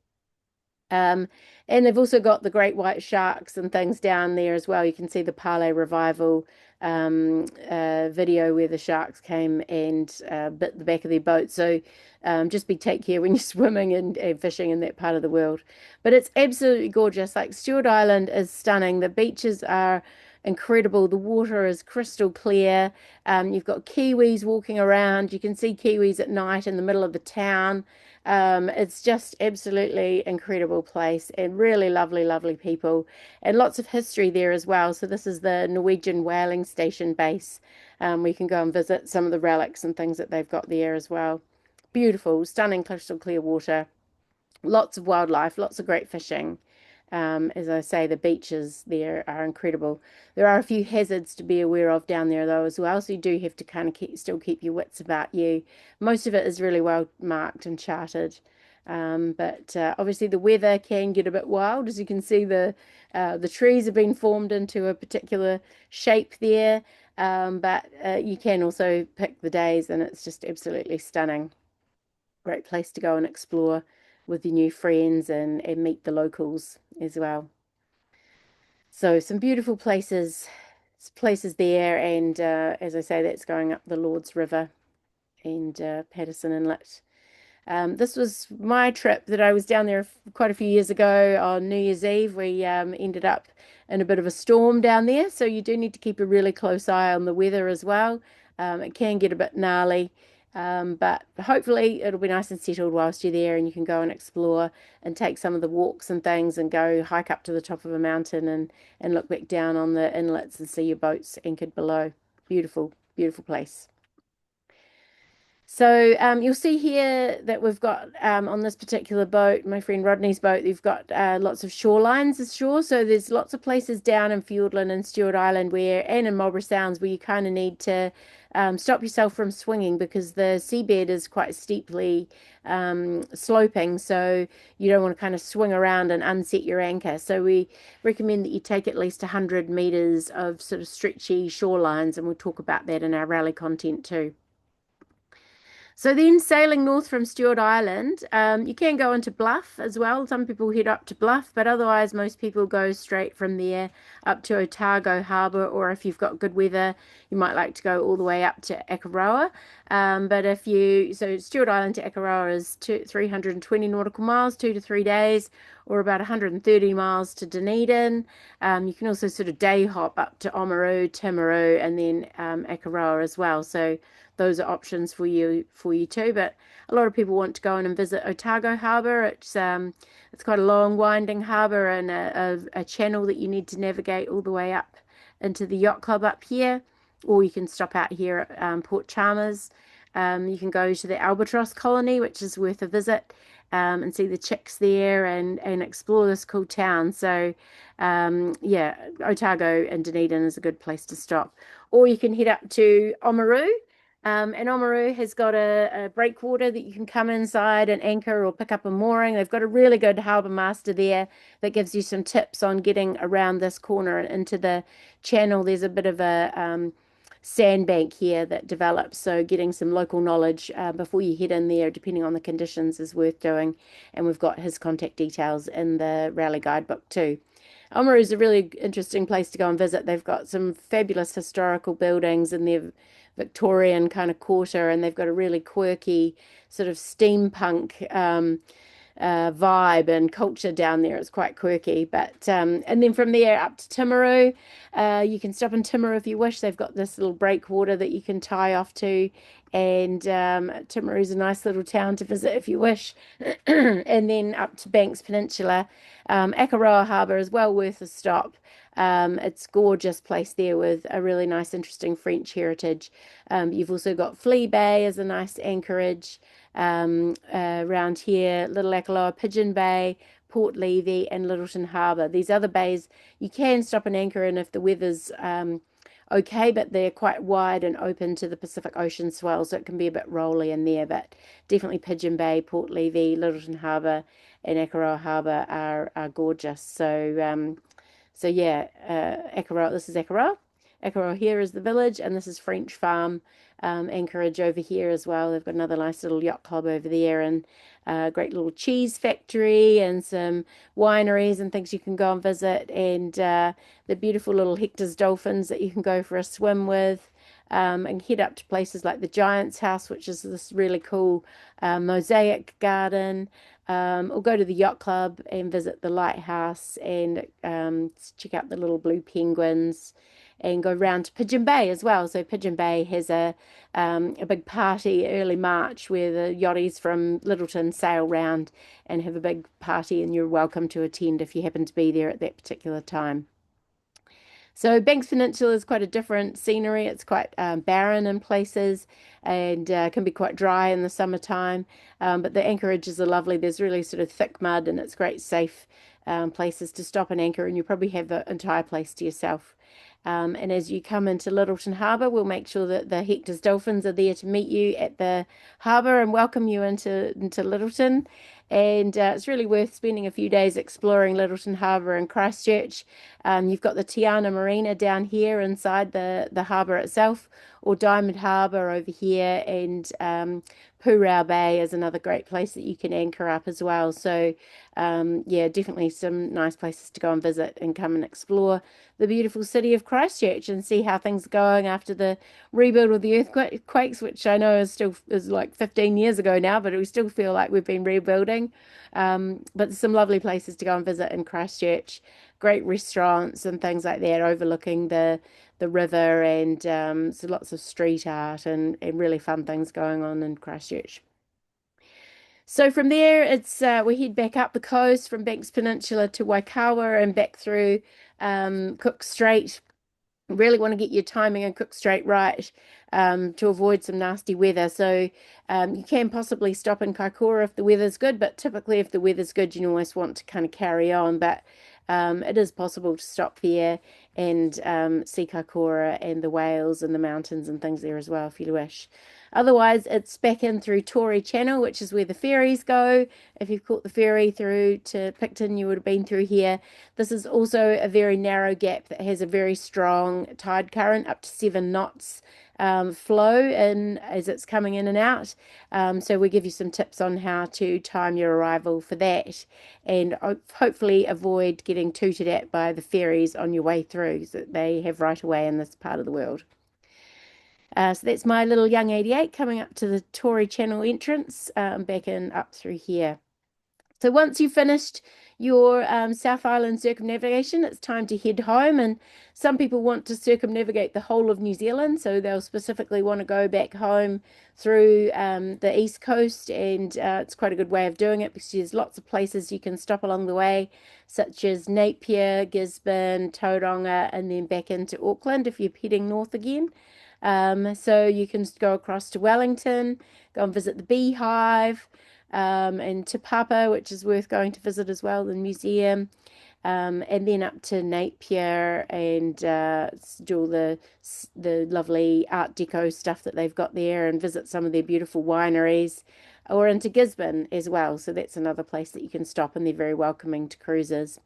[SPEAKER 1] Um, and they've also got the great white sharks and things down there as well. You can see the Pale Revival video where the sharks came and bit the back of their boat. So just take care when you're swimming and fishing in that part of the world. But it's absolutely gorgeous. Like, Stewart Island is stunning. The beaches are incredible. The water is crystal clear. You've got kiwis walking around. You can see kiwis at night in the middle of the town. It's just absolutely incredible place, and really lovely, lovely people, and lots of history there as well. So this is the Norwegian whaling station base. We can go and visit some of the relics and things that they've got there as well. Beautiful, stunning, crystal clear water. Lots of wildlife, lots of great fishing. As I say, the beaches there are incredible. There are a few hazards to be aware of down there though as well, so you do have to kind of still keep your wits about you. Most of it is really well marked and charted. But obviously the weather can get a bit wild. As you can see, the trees have been formed into a particular shape there. But you can also pick the days, and it's just absolutely stunning. Great place to go and explore with your new friends and meet the locals as well. So some beautiful places there, and as I say, that's going up the Lords River and Patterson Inlet. This was my trip that I was down there quite a few years ago on New Year's Eve. We ended up in a bit of a storm down there, so you do need to keep a really close eye on the weather as well. It can get a bit gnarly, but hopefully it'll be nice and settled whilst you're there, and you can go and explore and take some of the walks and things, and go hike up to the top of a mountain and look back down on the inlets and see your boats anchored below. Beautiful, beautiful place. So you'll see here that we've got on this particular boat, my friend Rodney's boat, we've got lots of shorelines ashore. So there's lots of places down in Fiordland and Stewart Island and in Marlborough Sounds where you kind of need to stop yourself from swinging because the seabed is quite steeply sloping. So you don't want to kind of swing around and unset your anchor. So we recommend that you take at least 100 meters of sort of stretchy shorelines, and we'll talk about that in our rally content too. So then sailing north from Stewart Island, you can go into Bluff as well. Some people head up to Bluff, but otherwise most people go straight from there up to Otago Harbour, or if you've got good weather, you might like to go all the way up to Akaroa. So Stewart Island to Akaroa is 320 nautical miles, 2 to 3 days, or about 130 miles to Dunedin. You can also sort of day hop up to Oamaru, Timaru, and then Akaroa as well. So those are options for you too. But a lot of people want to go in and visit Otago Harbour. It's quite a long, winding harbour and a channel that you need to navigate all the way up into the yacht club up here, or you can stop out here at Port Chalmers. You can go to the Albatross colony, which is worth a visit, and see the chicks there and explore this cool town. So yeah, Otago and Dunedin is a good place to stop. Or you can head up to Oamaru. And Oamaru has got a breakwater that you can come inside and anchor or pick up a mooring. They've got a really good harbour master there that gives you some tips on getting around this corner and into the channel. There's a bit of a sandbank here that develops, so getting some local knowledge before you head in there, depending on the conditions, is worth doing. And we've got his contact details in the rally guidebook too. Oamaru is a really interesting place to go and visit. They've got some fabulous historical buildings in their Victorian kind of quarter, and they've got a really quirky sort of steampunk vibe and culture down there. It's quite quirky. But and then from there up to Timaru, you can stop in Timaru if you wish. They've got this little breakwater that you can tie off to, and Timaru is a nice little town to visit if you wish. And then up to Banks Peninsula, Akaroa Harbour is well worth a stop. It's a gorgeous place there with a really nice, interesting French heritage. You've also got Flea Bay as a nice anchorage around here, Little Akaloa, Pigeon Bay, Port Levy, and Littleton Harbour. These other bays you can stop and anchor in if the weather's okay, but they're quite wide and open to the Pacific Ocean swell, so it can be a bit rolly in there. But definitely Pigeon Bay, Port Levy, Littleton Harbour, and Akaroa Harbour are gorgeous. So yeah, Akaroa, this is Akaroa. Akaroa here is the village, and this is French Farm anchorage over here as well. They've got another nice little yacht club over there, and a great little cheese factory and some wineries and things you can go and visit, and the beautiful little Hector's dolphins that you can go for a swim with. And head up to places like the Giant's House, which is this really cool mosaic garden. Or go to the yacht club and visit the lighthouse and check out the little blue penguins, and go round to Pigeon Bay as well. So Pigeon Bay has a big party early March where the yachties from Littleton sail round and have a big party, and you're welcome to attend if you happen to be there at that particular time. So Banks Peninsula is quite a different scenery. It's quite barren in places, and can be quite dry in the summertime. But the anchorages are lovely. There's really sort of thick mud, and it's great safe places to stop and anchor, and you probably have the entire place to yourself. And as you come into Littleton Harbour, we'll make sure that the Hector's Dolphins are there to meet you at the harbour and welcome you into Littleton. And it's really worth spending a few days exploring Littleton Harbour and Christchurch. You've got the Tiana Marina down here inside the harbour itself, or Diamond Harbour over here, and Purau Bay is another great place that you can anchor up as well. So, yeah, definitely some nice places to go and visit and come and explore the beautiful city of Christchurch and see how things are going after the rebuild with the earthquakes, which I know is like 15 years ago now, but we still feel like we've been rebuilding. But there's some lovely places to go and visit in Christchurch, great restaurants and things like that, overlooking the river, and so lots of street art and really fun things going on in Christchurch. So from there, it's we head back up the coast from Banks Peninsula to Waikawa and back through Cook Strait. Really want to get your timing and Cook Strait right, to avoid some nasty weather. So you can possibly stop in Kaikoura if the weather's good, but typically if the weather's good, you always want to kind of carry on. But it is possible to stop there and see Kaikoura and the whales and the mountains and things there as well if you wish. Otherwise, it's back in through Tory Channel, which is where the ferries go. If you've caught the ferry through to Picton, you would have been through here. This is also a very narrow gap that has a very strong tide current, up to 7 knots flow in as it's coming in and out. So we give you some tips on how to time your arrival for that, and hopefully avoid getting tooted at by the ferries on your way through, that they have right away in this part of the world. So that's my little young 88 coming up to the Tory Channel entrance, back in up through here. So once you've finished your South Island circumnavigation, it's time to head home. And some people want to circumnavigate the whole of New Zealand, so they'll specifically want to go back home through the east coast, and it's quite a good way of doing it because there's lots of places you can stop along the way, such as Napier, Gisborne, Tauranga, and then back into Auckland if you're heading north again. So you can go across to Wellington, go and visit the Beehive, and Te Papa, which is worth going to visit as well, the museum, and then up to Napier and do all the lovely Art Deco stuff that they've got there, and visit some of their beautiful wineries, or into Gisborne as well. So that's another place that you can stop, and they're very welcoming to cruisers.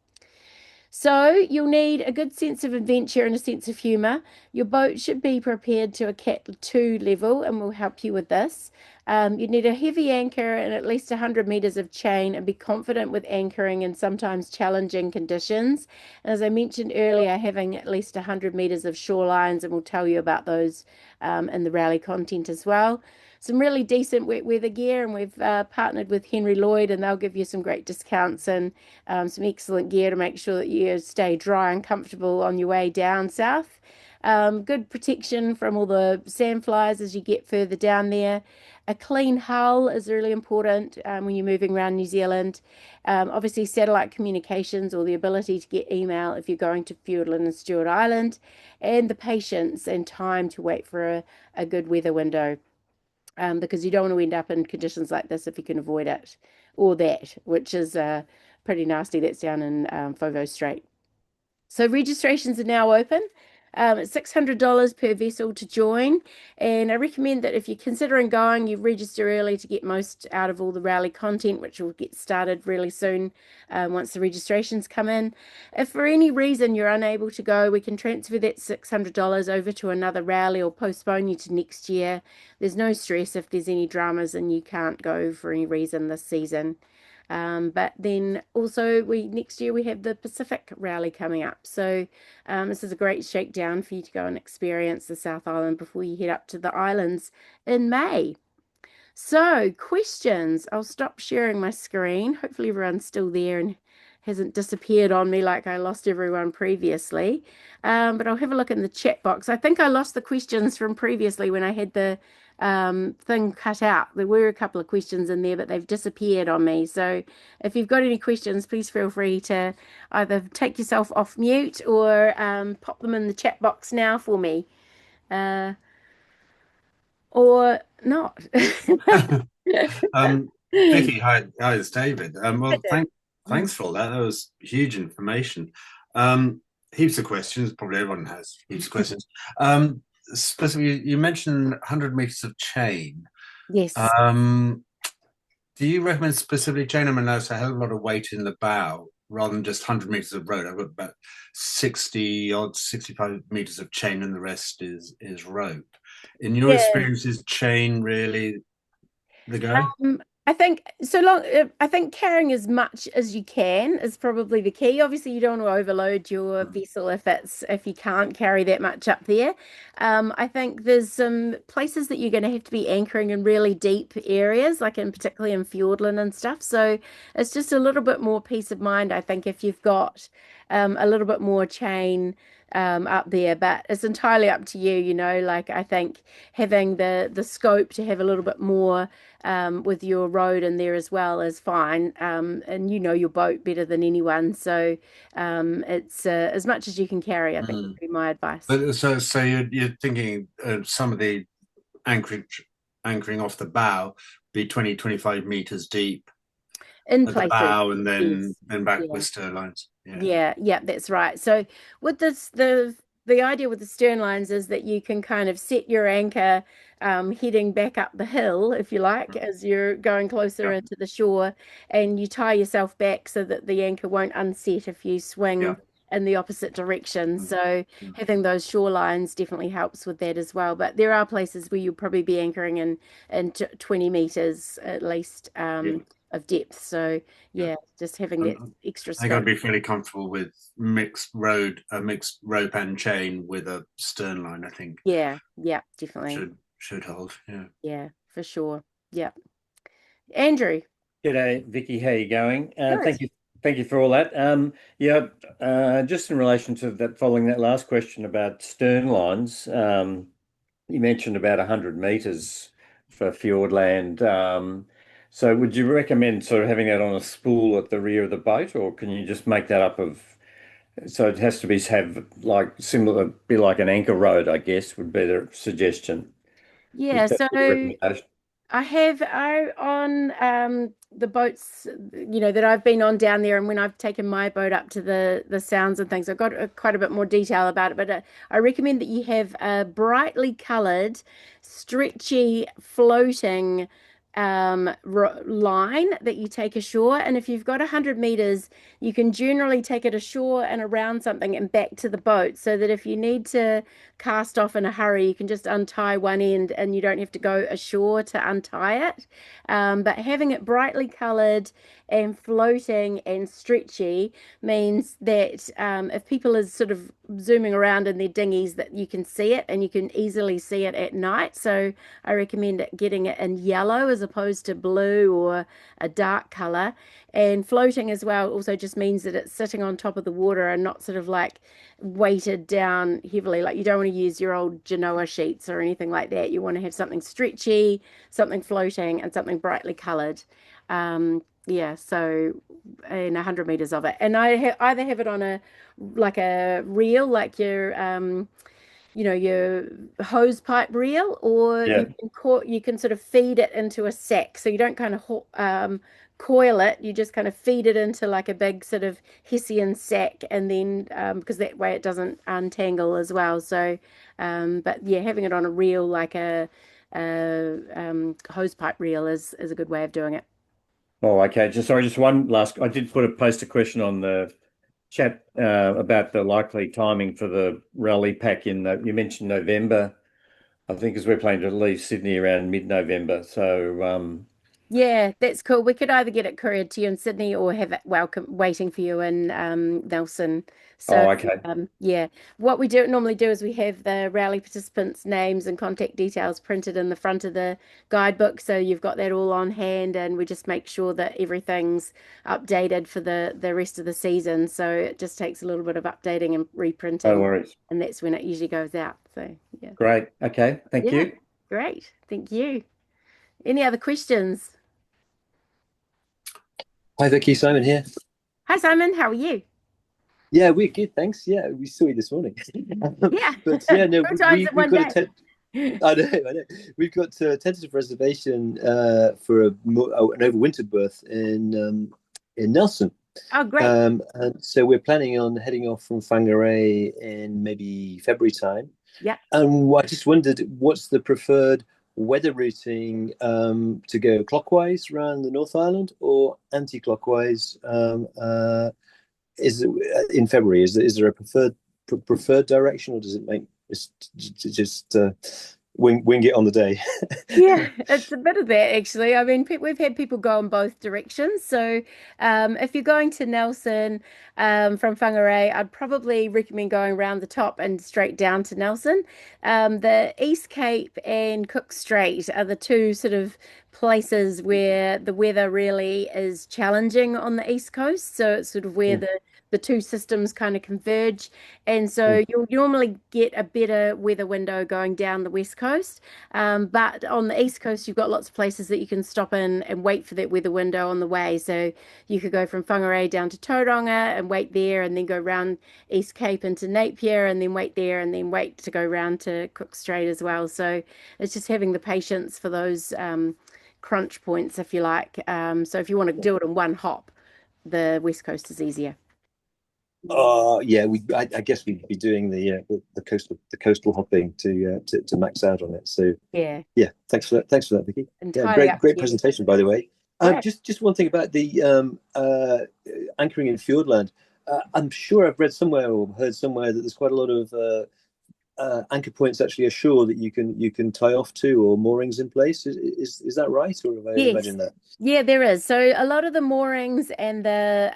[SPEAKER 1] So you'll need a good sense of adventure and a sense of humour. Your boat should be prepared to a Cat 2 level, and we'll help you with this. You need a heavy anchor and at least 100 meters of chain, and be confident with anchoring in sometimes challenging conditions. And as I mentioned earlier, having at least 100 meters of shorelines, and we'll tell you about those in the rally content as well. Some really decent wet weather gear, and we've partnered with Henry Lloyd, and they'll give you some great discounts and some excellent gear to make sure that you stay dry and comfortable on your way down south. Good protection from all the sandflies as you get further down there. A clean hull is really important when you're moving around New Zealand. Obviously, satellite communications, or the ability to get email if you're going to Fiordland and Stewart Island, and the patience and time to wait for a good weather window. Because you don't want to end up in conditions like this if you can avoid it, or that, which is pretty nasty. That's down in Foveaux Strait. So registrations are now open. It's $600 per vessel to join, and I recommend that if you're considering going, you register early to get most out of all the rally content, which will get started really soon once the registrations come in. If for any reason you're unable to go, we can transfer that $600 over to another rally or postpone you to next year. There's no stress if there's any dramas and you can't go for any reason this season. But then also next year we have the Pacific Rally coming up. So this is a great shakedown for you to go and experience the South Island before you head up to the islands in May. So questions. I'll stop sharing my screen. Hopefully everyone's still there and hasn't disappeared on me like I lost everyone previously. But I'll have a look in the chat box. I think I lost the questions from previously when I had the thing cut out. There were a couple of questions in there, but they've disappeared on me. So if you've got any questions, please feel free to either take yourself off mute or pop them in the chat box now for me. Or not.
[SPEAKER 3] Vicky, hi, it's David. Well, thanks for all that. That was huge information. Heaps of questions. Probably everyone has heaps of questions. Specifically, you mentioned 100 meters of chain.
[SPEAKER 1] Yes.
[SPEAKER 3] Do you recommend specifically chain? I mean, there's a hell of a lot of weight in the bow rather than just 100 meters of rope. I've got about 65 meters of chain, and the rest is rope. In your experience, is chain really the go?
[SPEAKER 1] I think carrying as much as you can is probably the key. Obviously, you don't want to overload your vessel if you can't carry that much up there. I think there's some places that you're going to have to be anchoring in really deep areas, like in particularly in Fiordland and stuff. So it's just a little bit more peace of mind, I think, if you've got a little bit more chain up there. But it's entirely up to you, you know. Like I think having the scope to have a little bit more with your road in there as well is fine. And you know your boat better than anyone. So it's as much as you can carry, I think would be my advice.
[SPEAKER 3] But so you're thinking some of the anchoring off the bow be 20, 25 meters deep
[SPEAKER 1] In
[SPEAKER 3] at the
[SPEAKER 1] places,
[SPEAKER 3] bow, and
[SPEAKER 1] yes.
[SPEAKER 3] then back
[SPEAKER 1] Yeah.
[SPEAKER 3] with sterlines.
[SPEAKER 1] Yeah, that's right. So with this, the idea with the stern lines is that you can kind of set your anchor heading back up the hill, if you like, as you're going closer
[SPEAKER 3] Yeah.
[SPEAKER 1] into the shore, and you tie yourself back so that the anchor won't unset if you swing in the opposite direction. So having those shorelines definitely helps with that as well. But there are places where you'll probably be anchoring in 20 meters at least of depth. So yeah, just having that extra
[SPEAKER 3] I got to
[SPEAKER 1] scope.
[SPEAKER 3] be fairly comfortable with mixed rope and chain with a stern line. I think
[SPEAKER 1] Yeah, definitely.
[SPEAKER 3] should hold. Yeah.
[SPEAKER 1] Yeah, for sure. Yeah. Andrew.
[SPEAKER 4] G'day, Vicky. How you going?
[SPEAKER 1] Good.
[SPEAKER 4] Thank you for all that. Just in relation to that, following that last question about stern lines, you mentioned about 100 meters for Fiordland. So would you recommend sort of having that on a spool at the rear of the boat, or can you just make that up of? So it has to have like similar, be like an anchor road, I guess, would be the suggestion.
[SPEAKER 1] Yeah,
[SPEAKER 4] Is that
[SPEAKER 1] so
[SPEAKER 4] the recommendation?
[SPEAKER 1] I on the boats, you know, that I've been on down there, and when I've taken my boat up to the sounds and things, I've got quite a bit more detail about it. But I recommend that you have a brightly coloured, stretchy, floating line that you take ashore. And if you've got 100 meters, you can generally take it ashore and around something and back to the boat, so that if you need to cast off in a hurry, you can just untie one end and you don't have to go ashore to untie it. But having it brightly colored and floating and stretchy means that if people are sort of zooming around in their dinghies, that you can see it and you can easily see it at night. So I recommend getting it in yellow as opposed to blue or a dark color. And floating as well also just means that it's sitting on top of the water and not sort of like weighted down heavily. Like you don't want to use your old Genoa sheets or anything like that. You want to have something stretchy, something floating, and something brightly colored. Yeah, so in 100 meters of it. And I either have it on a reel, like your you know, your hose pipe reel, or
[SPEAKER 4] Yeah.
[SPEAKER 1] you can sort of feed it into a sack. So you don't kind of coil it, you just kind of feed it into like a big sort of Hessian sack, and then because that way it doesn't untangle as well. So but yeah, having it on a reel like a hose pipe reel is a good way of doing it.
[SPEAKER 4] Oh, okay. Just one last. I did post a question on the chat about the likely timing for the rally pack you mentioned November, I think, as we're planning to leave Sydney around mid-November. So
[SPEAKER 1] Yeah, that's cool. We could either get it couriered to you in Sydney or have it waiting for you in Nelson. So
[SPEAKER 4] okay.
[SPEAKER 1] yeah, what we normally do is we have the rally participants' names and contact details printed in the front of the guidebook, so you've got that all on hand, and we just make sure that everything's updated for the rest of the season. So it just takes a little bit of updating and reprinting,
[SPEAKER 4] No worries.
[SPEAKER 1] and that's when it usually goes out. So yeah.
[SPEAKER 4] Great. Okay. Thank you.
[SPEAKER 1] Great. Thank you. Any other questions?
[SPEAKER 5] Hi Vicky, Simon here.
[SPEAKER 1] Hi Simon, how are you?
[SPEAKER 5] Yeah, we're good, thanks. Yeah, we saw you this morning.
[SPEAKER 1] Yeah.
[SPEAKER 5] But yeah, no,
[SPEAKER 1] Two times in one
[SPEAKER 5] we've got
[SPEAKER 1] day.
[SPEAKER 5] I know. We've got a tentative reservation for an overwinter berth in Nelson.
[SPEAKER 1] Oh, great.
[SPEAKER 5] And so we're planning on heading off from Whangarei in maybe February time.
[SPEAKER 1] Yeah.
[SPEAKER 5] And I just wondered, what's the preferred weather routing to go clockwise around the North Island or anti-clockwise? Is it in February? Is there a preferred direction, or does it make just wing it on the day.
[SPEAKER 1] Yeah, it's a bit of that actually. I mean, we've had people go in both directions. So, if you're going to Nelson, from Whangarei, I'd probably recommend going around the top and straight down to Nelson. The East Cape and Cook Strait are the two sort of places where the weather really is challenging on the East Coast. So it's sort of where the two systems kind of converge. And so you'll normally get a better weather window going down the West Coast. But on the East Coast, you've got lots of places that you can stop in and wait for that weather window on the way. So you could go from Whangarei down to Tauranga and wait there, and then go round East Cape into Napier, and then wait there, and then wait to go round to Cook Strait as well. So it's just having the patience for those crunch points, if you like. So if you want to do it in one hop, the West Coast is easier.
[SPEAKER 5] Oh yeah, I guess we'd be doing the coastal hopping to max out on it. So
[SPEAKER 1] Yeah,
[SPEAKER 5] thanks for that, Vicky.
[SPEAKER 1] entirely up to
[SPEAKER 5] Great
[SPEAKER 1] you.
[SPEAKER 5] presentation, by the way.
[SPEAKER 1] Right.
[SPEAKER 5] Just one thing about the anchoring in Fiordland. I'm sure I've read somewhere or heard somewhere that there's quite a lot of anchor points actually ashore that you can tie off to, or moorings in place. Is that right, or have I
[SPEAKER 1] Yes.
[SPEAKER 5] imagined that?
[SPEAKER 1] Yeah, there is. So a lot of the moorings and the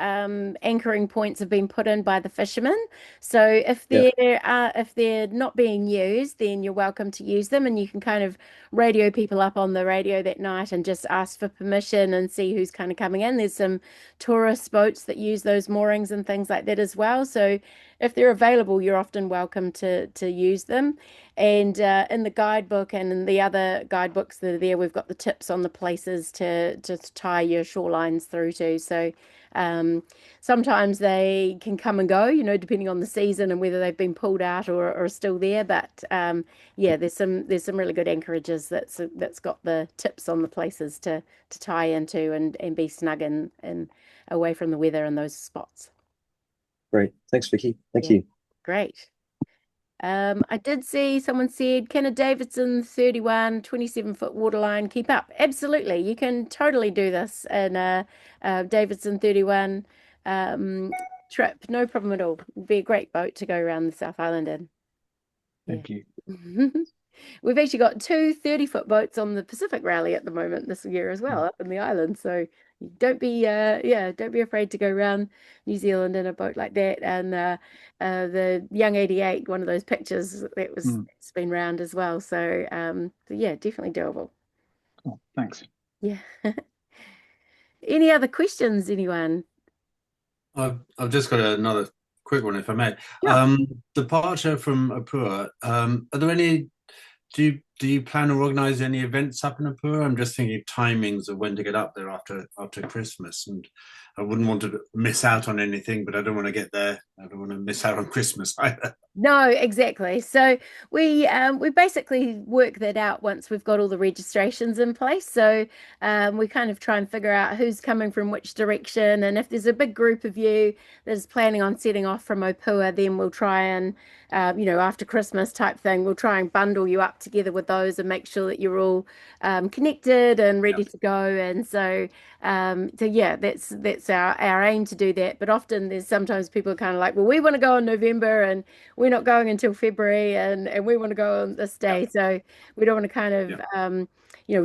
[SPEAKER 1] anchoring points have been put in by the fishermen. So if they're not being used, then you're welcome to use them, and you can kind of radio people up on the radio that night and just ask for permission and see who's kind of coming in. There's some tourist boats that use those moorings and things like that as well. So if they're available, you're often welcome to use them. And in the guidebook and in the other guidebooks that are there, we've got the tips on the places to tie your shorelines through to. So sometimes they can come and go, depending on the season and whether they've been pulled out or are still there. But yeah, there's some really good anchorages that's got the tips on the places to tie into and be snug and away from the weather in those spots.
[SPEAKER 5] Great, thanks, Vicky. Thank you.
[SPEAKER 1] Great. I did see someone said, can a Davidson 31 27-foot waterline keep up? Absolutely. You can totally do this in a Davidson 31 trip. No problem at all. It'd be a great boat to go around the South Island in.
[SPEAKER 6] Thank you.
[SPEAKER 1] We've actually got two 30-foot boats on the Pacific Rally at the moment this year as well, up in the island. So don't be afraid to go around New Zealand in a boat like that. And the Young 88, one of those pictures it's been round as well. So yeah, definitely doable.
[SPEAKER 6] Cool. Thanks.
[SPEAKER 1] Yeah. Any other questions, anyone?
[SPEAKER 3] I've just got another quick one, if I may.
[SPEAKER 1] Yeah.
[SPEAKER 3] Departure from Apua. Are there any? Do you plan or organise any events up in Apua? I'm just thinking timings of when to get up there after Christmas, and I wouldn't want to miss out on anything, but I don't want to get there. I don't want to miss out on Christmas either.
[SPEAKER 1] No, exactly. So we basically work that out once we've got all the registrations in place. So we kind of try and figure out who's coming from which direction, and if there's a big group of you that's planning on setting off from Opua, then we'll try and after Christmas type thing, we'll try and bundle you up together with those and make sure that you're all connected and ready to go. And so yeah, that's our aim to do that. But often there's sometimes people are kind of like, well, we want to go in November and we're not going until February, and we want to go on this day. So we don't want to kind of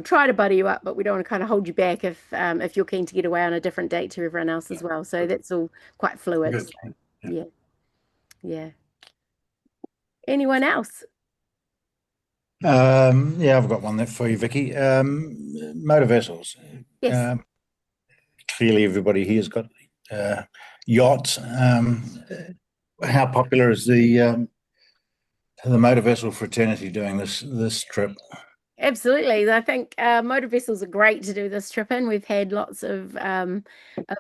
[SPEAKER 1] try to buddy you up, but we don't want to kind of hold you back if you're keen to get away on a different date to everyone else as well. So that's all quite fluid. So, yeah. Anyone else?
[SPEAKER 7] Yeah, I've got one there for you, Vicky. Motor vessels.
[SPEAKER 1] Yes.
[SPEAKER 7] Clearly, everybody here's got yachts. How popular is the motor vessel fraternity doing this trip?
[SPEAKER 1] Absolutely. I think motor vessels are great to do this trip in. We've had lots of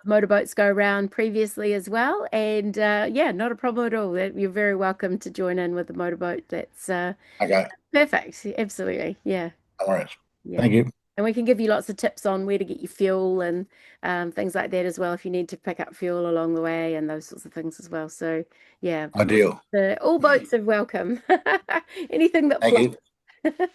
[SPEAKER 1] motorboats go around previously as well. And yeah, not a problem at all. You're very welcome to join in with the motorboat. That's
[SPEAKER 7] Okay.
[SPEAKER 1] perfect. Absolutely. Yeah.
[SPEAKER 7] No worries.
[SPEAKER 1] Yeah.
[SPEAKER 7] Thank you.
[SPEAKER 1] And we can give you lots of tips on where to get your fuel and things like that as well, if you need to pick up fuel along the way and those sorts of things as well. So yeah.
[SPEAKER 7] Ideal.
[SPEAKER 1] All boats are welcome. Anything that
[SPEAKER 7] Thank you.
[SPEAKER 1] floats.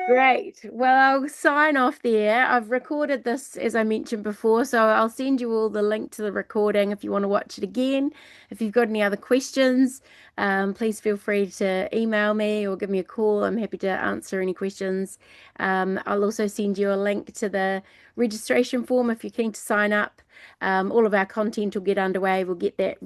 [SPEAKER 1] Great. Well, I'll sign off there. I've recorded this, as I mentioned before, so I'll send you all the link to the recording if you want to watch it again. If you've got any other questions, please feel free to email me or give me a call. I'm happy to answer any questions. I'll also send you a link to the registration form if you're keen to sign up. All of our content will get underway. We'll get that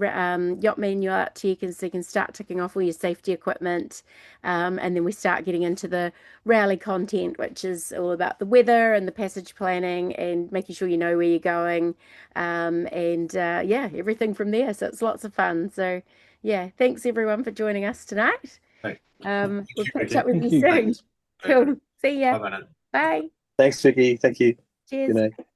[SPEAKER 1] yacht manual out to you, so you can start ticking off all your safety equipment. And then we start getting into the rally content, which is all about the weather and the passage planning and making sure you know where you're going. Yeah, everything from there. So it's lots of fun. So yeah, thanks everyone for joining us tonight. We'll catch up with you soon. Cool. See ya.
[SPEAKER 3] Bye.
[SPEAKER 1] Bye.
[SPEAKER 5] Thanks, Vicky. Thank you.
[SPEAKER 1] Cheers.
[SPEAKER 5] Good night.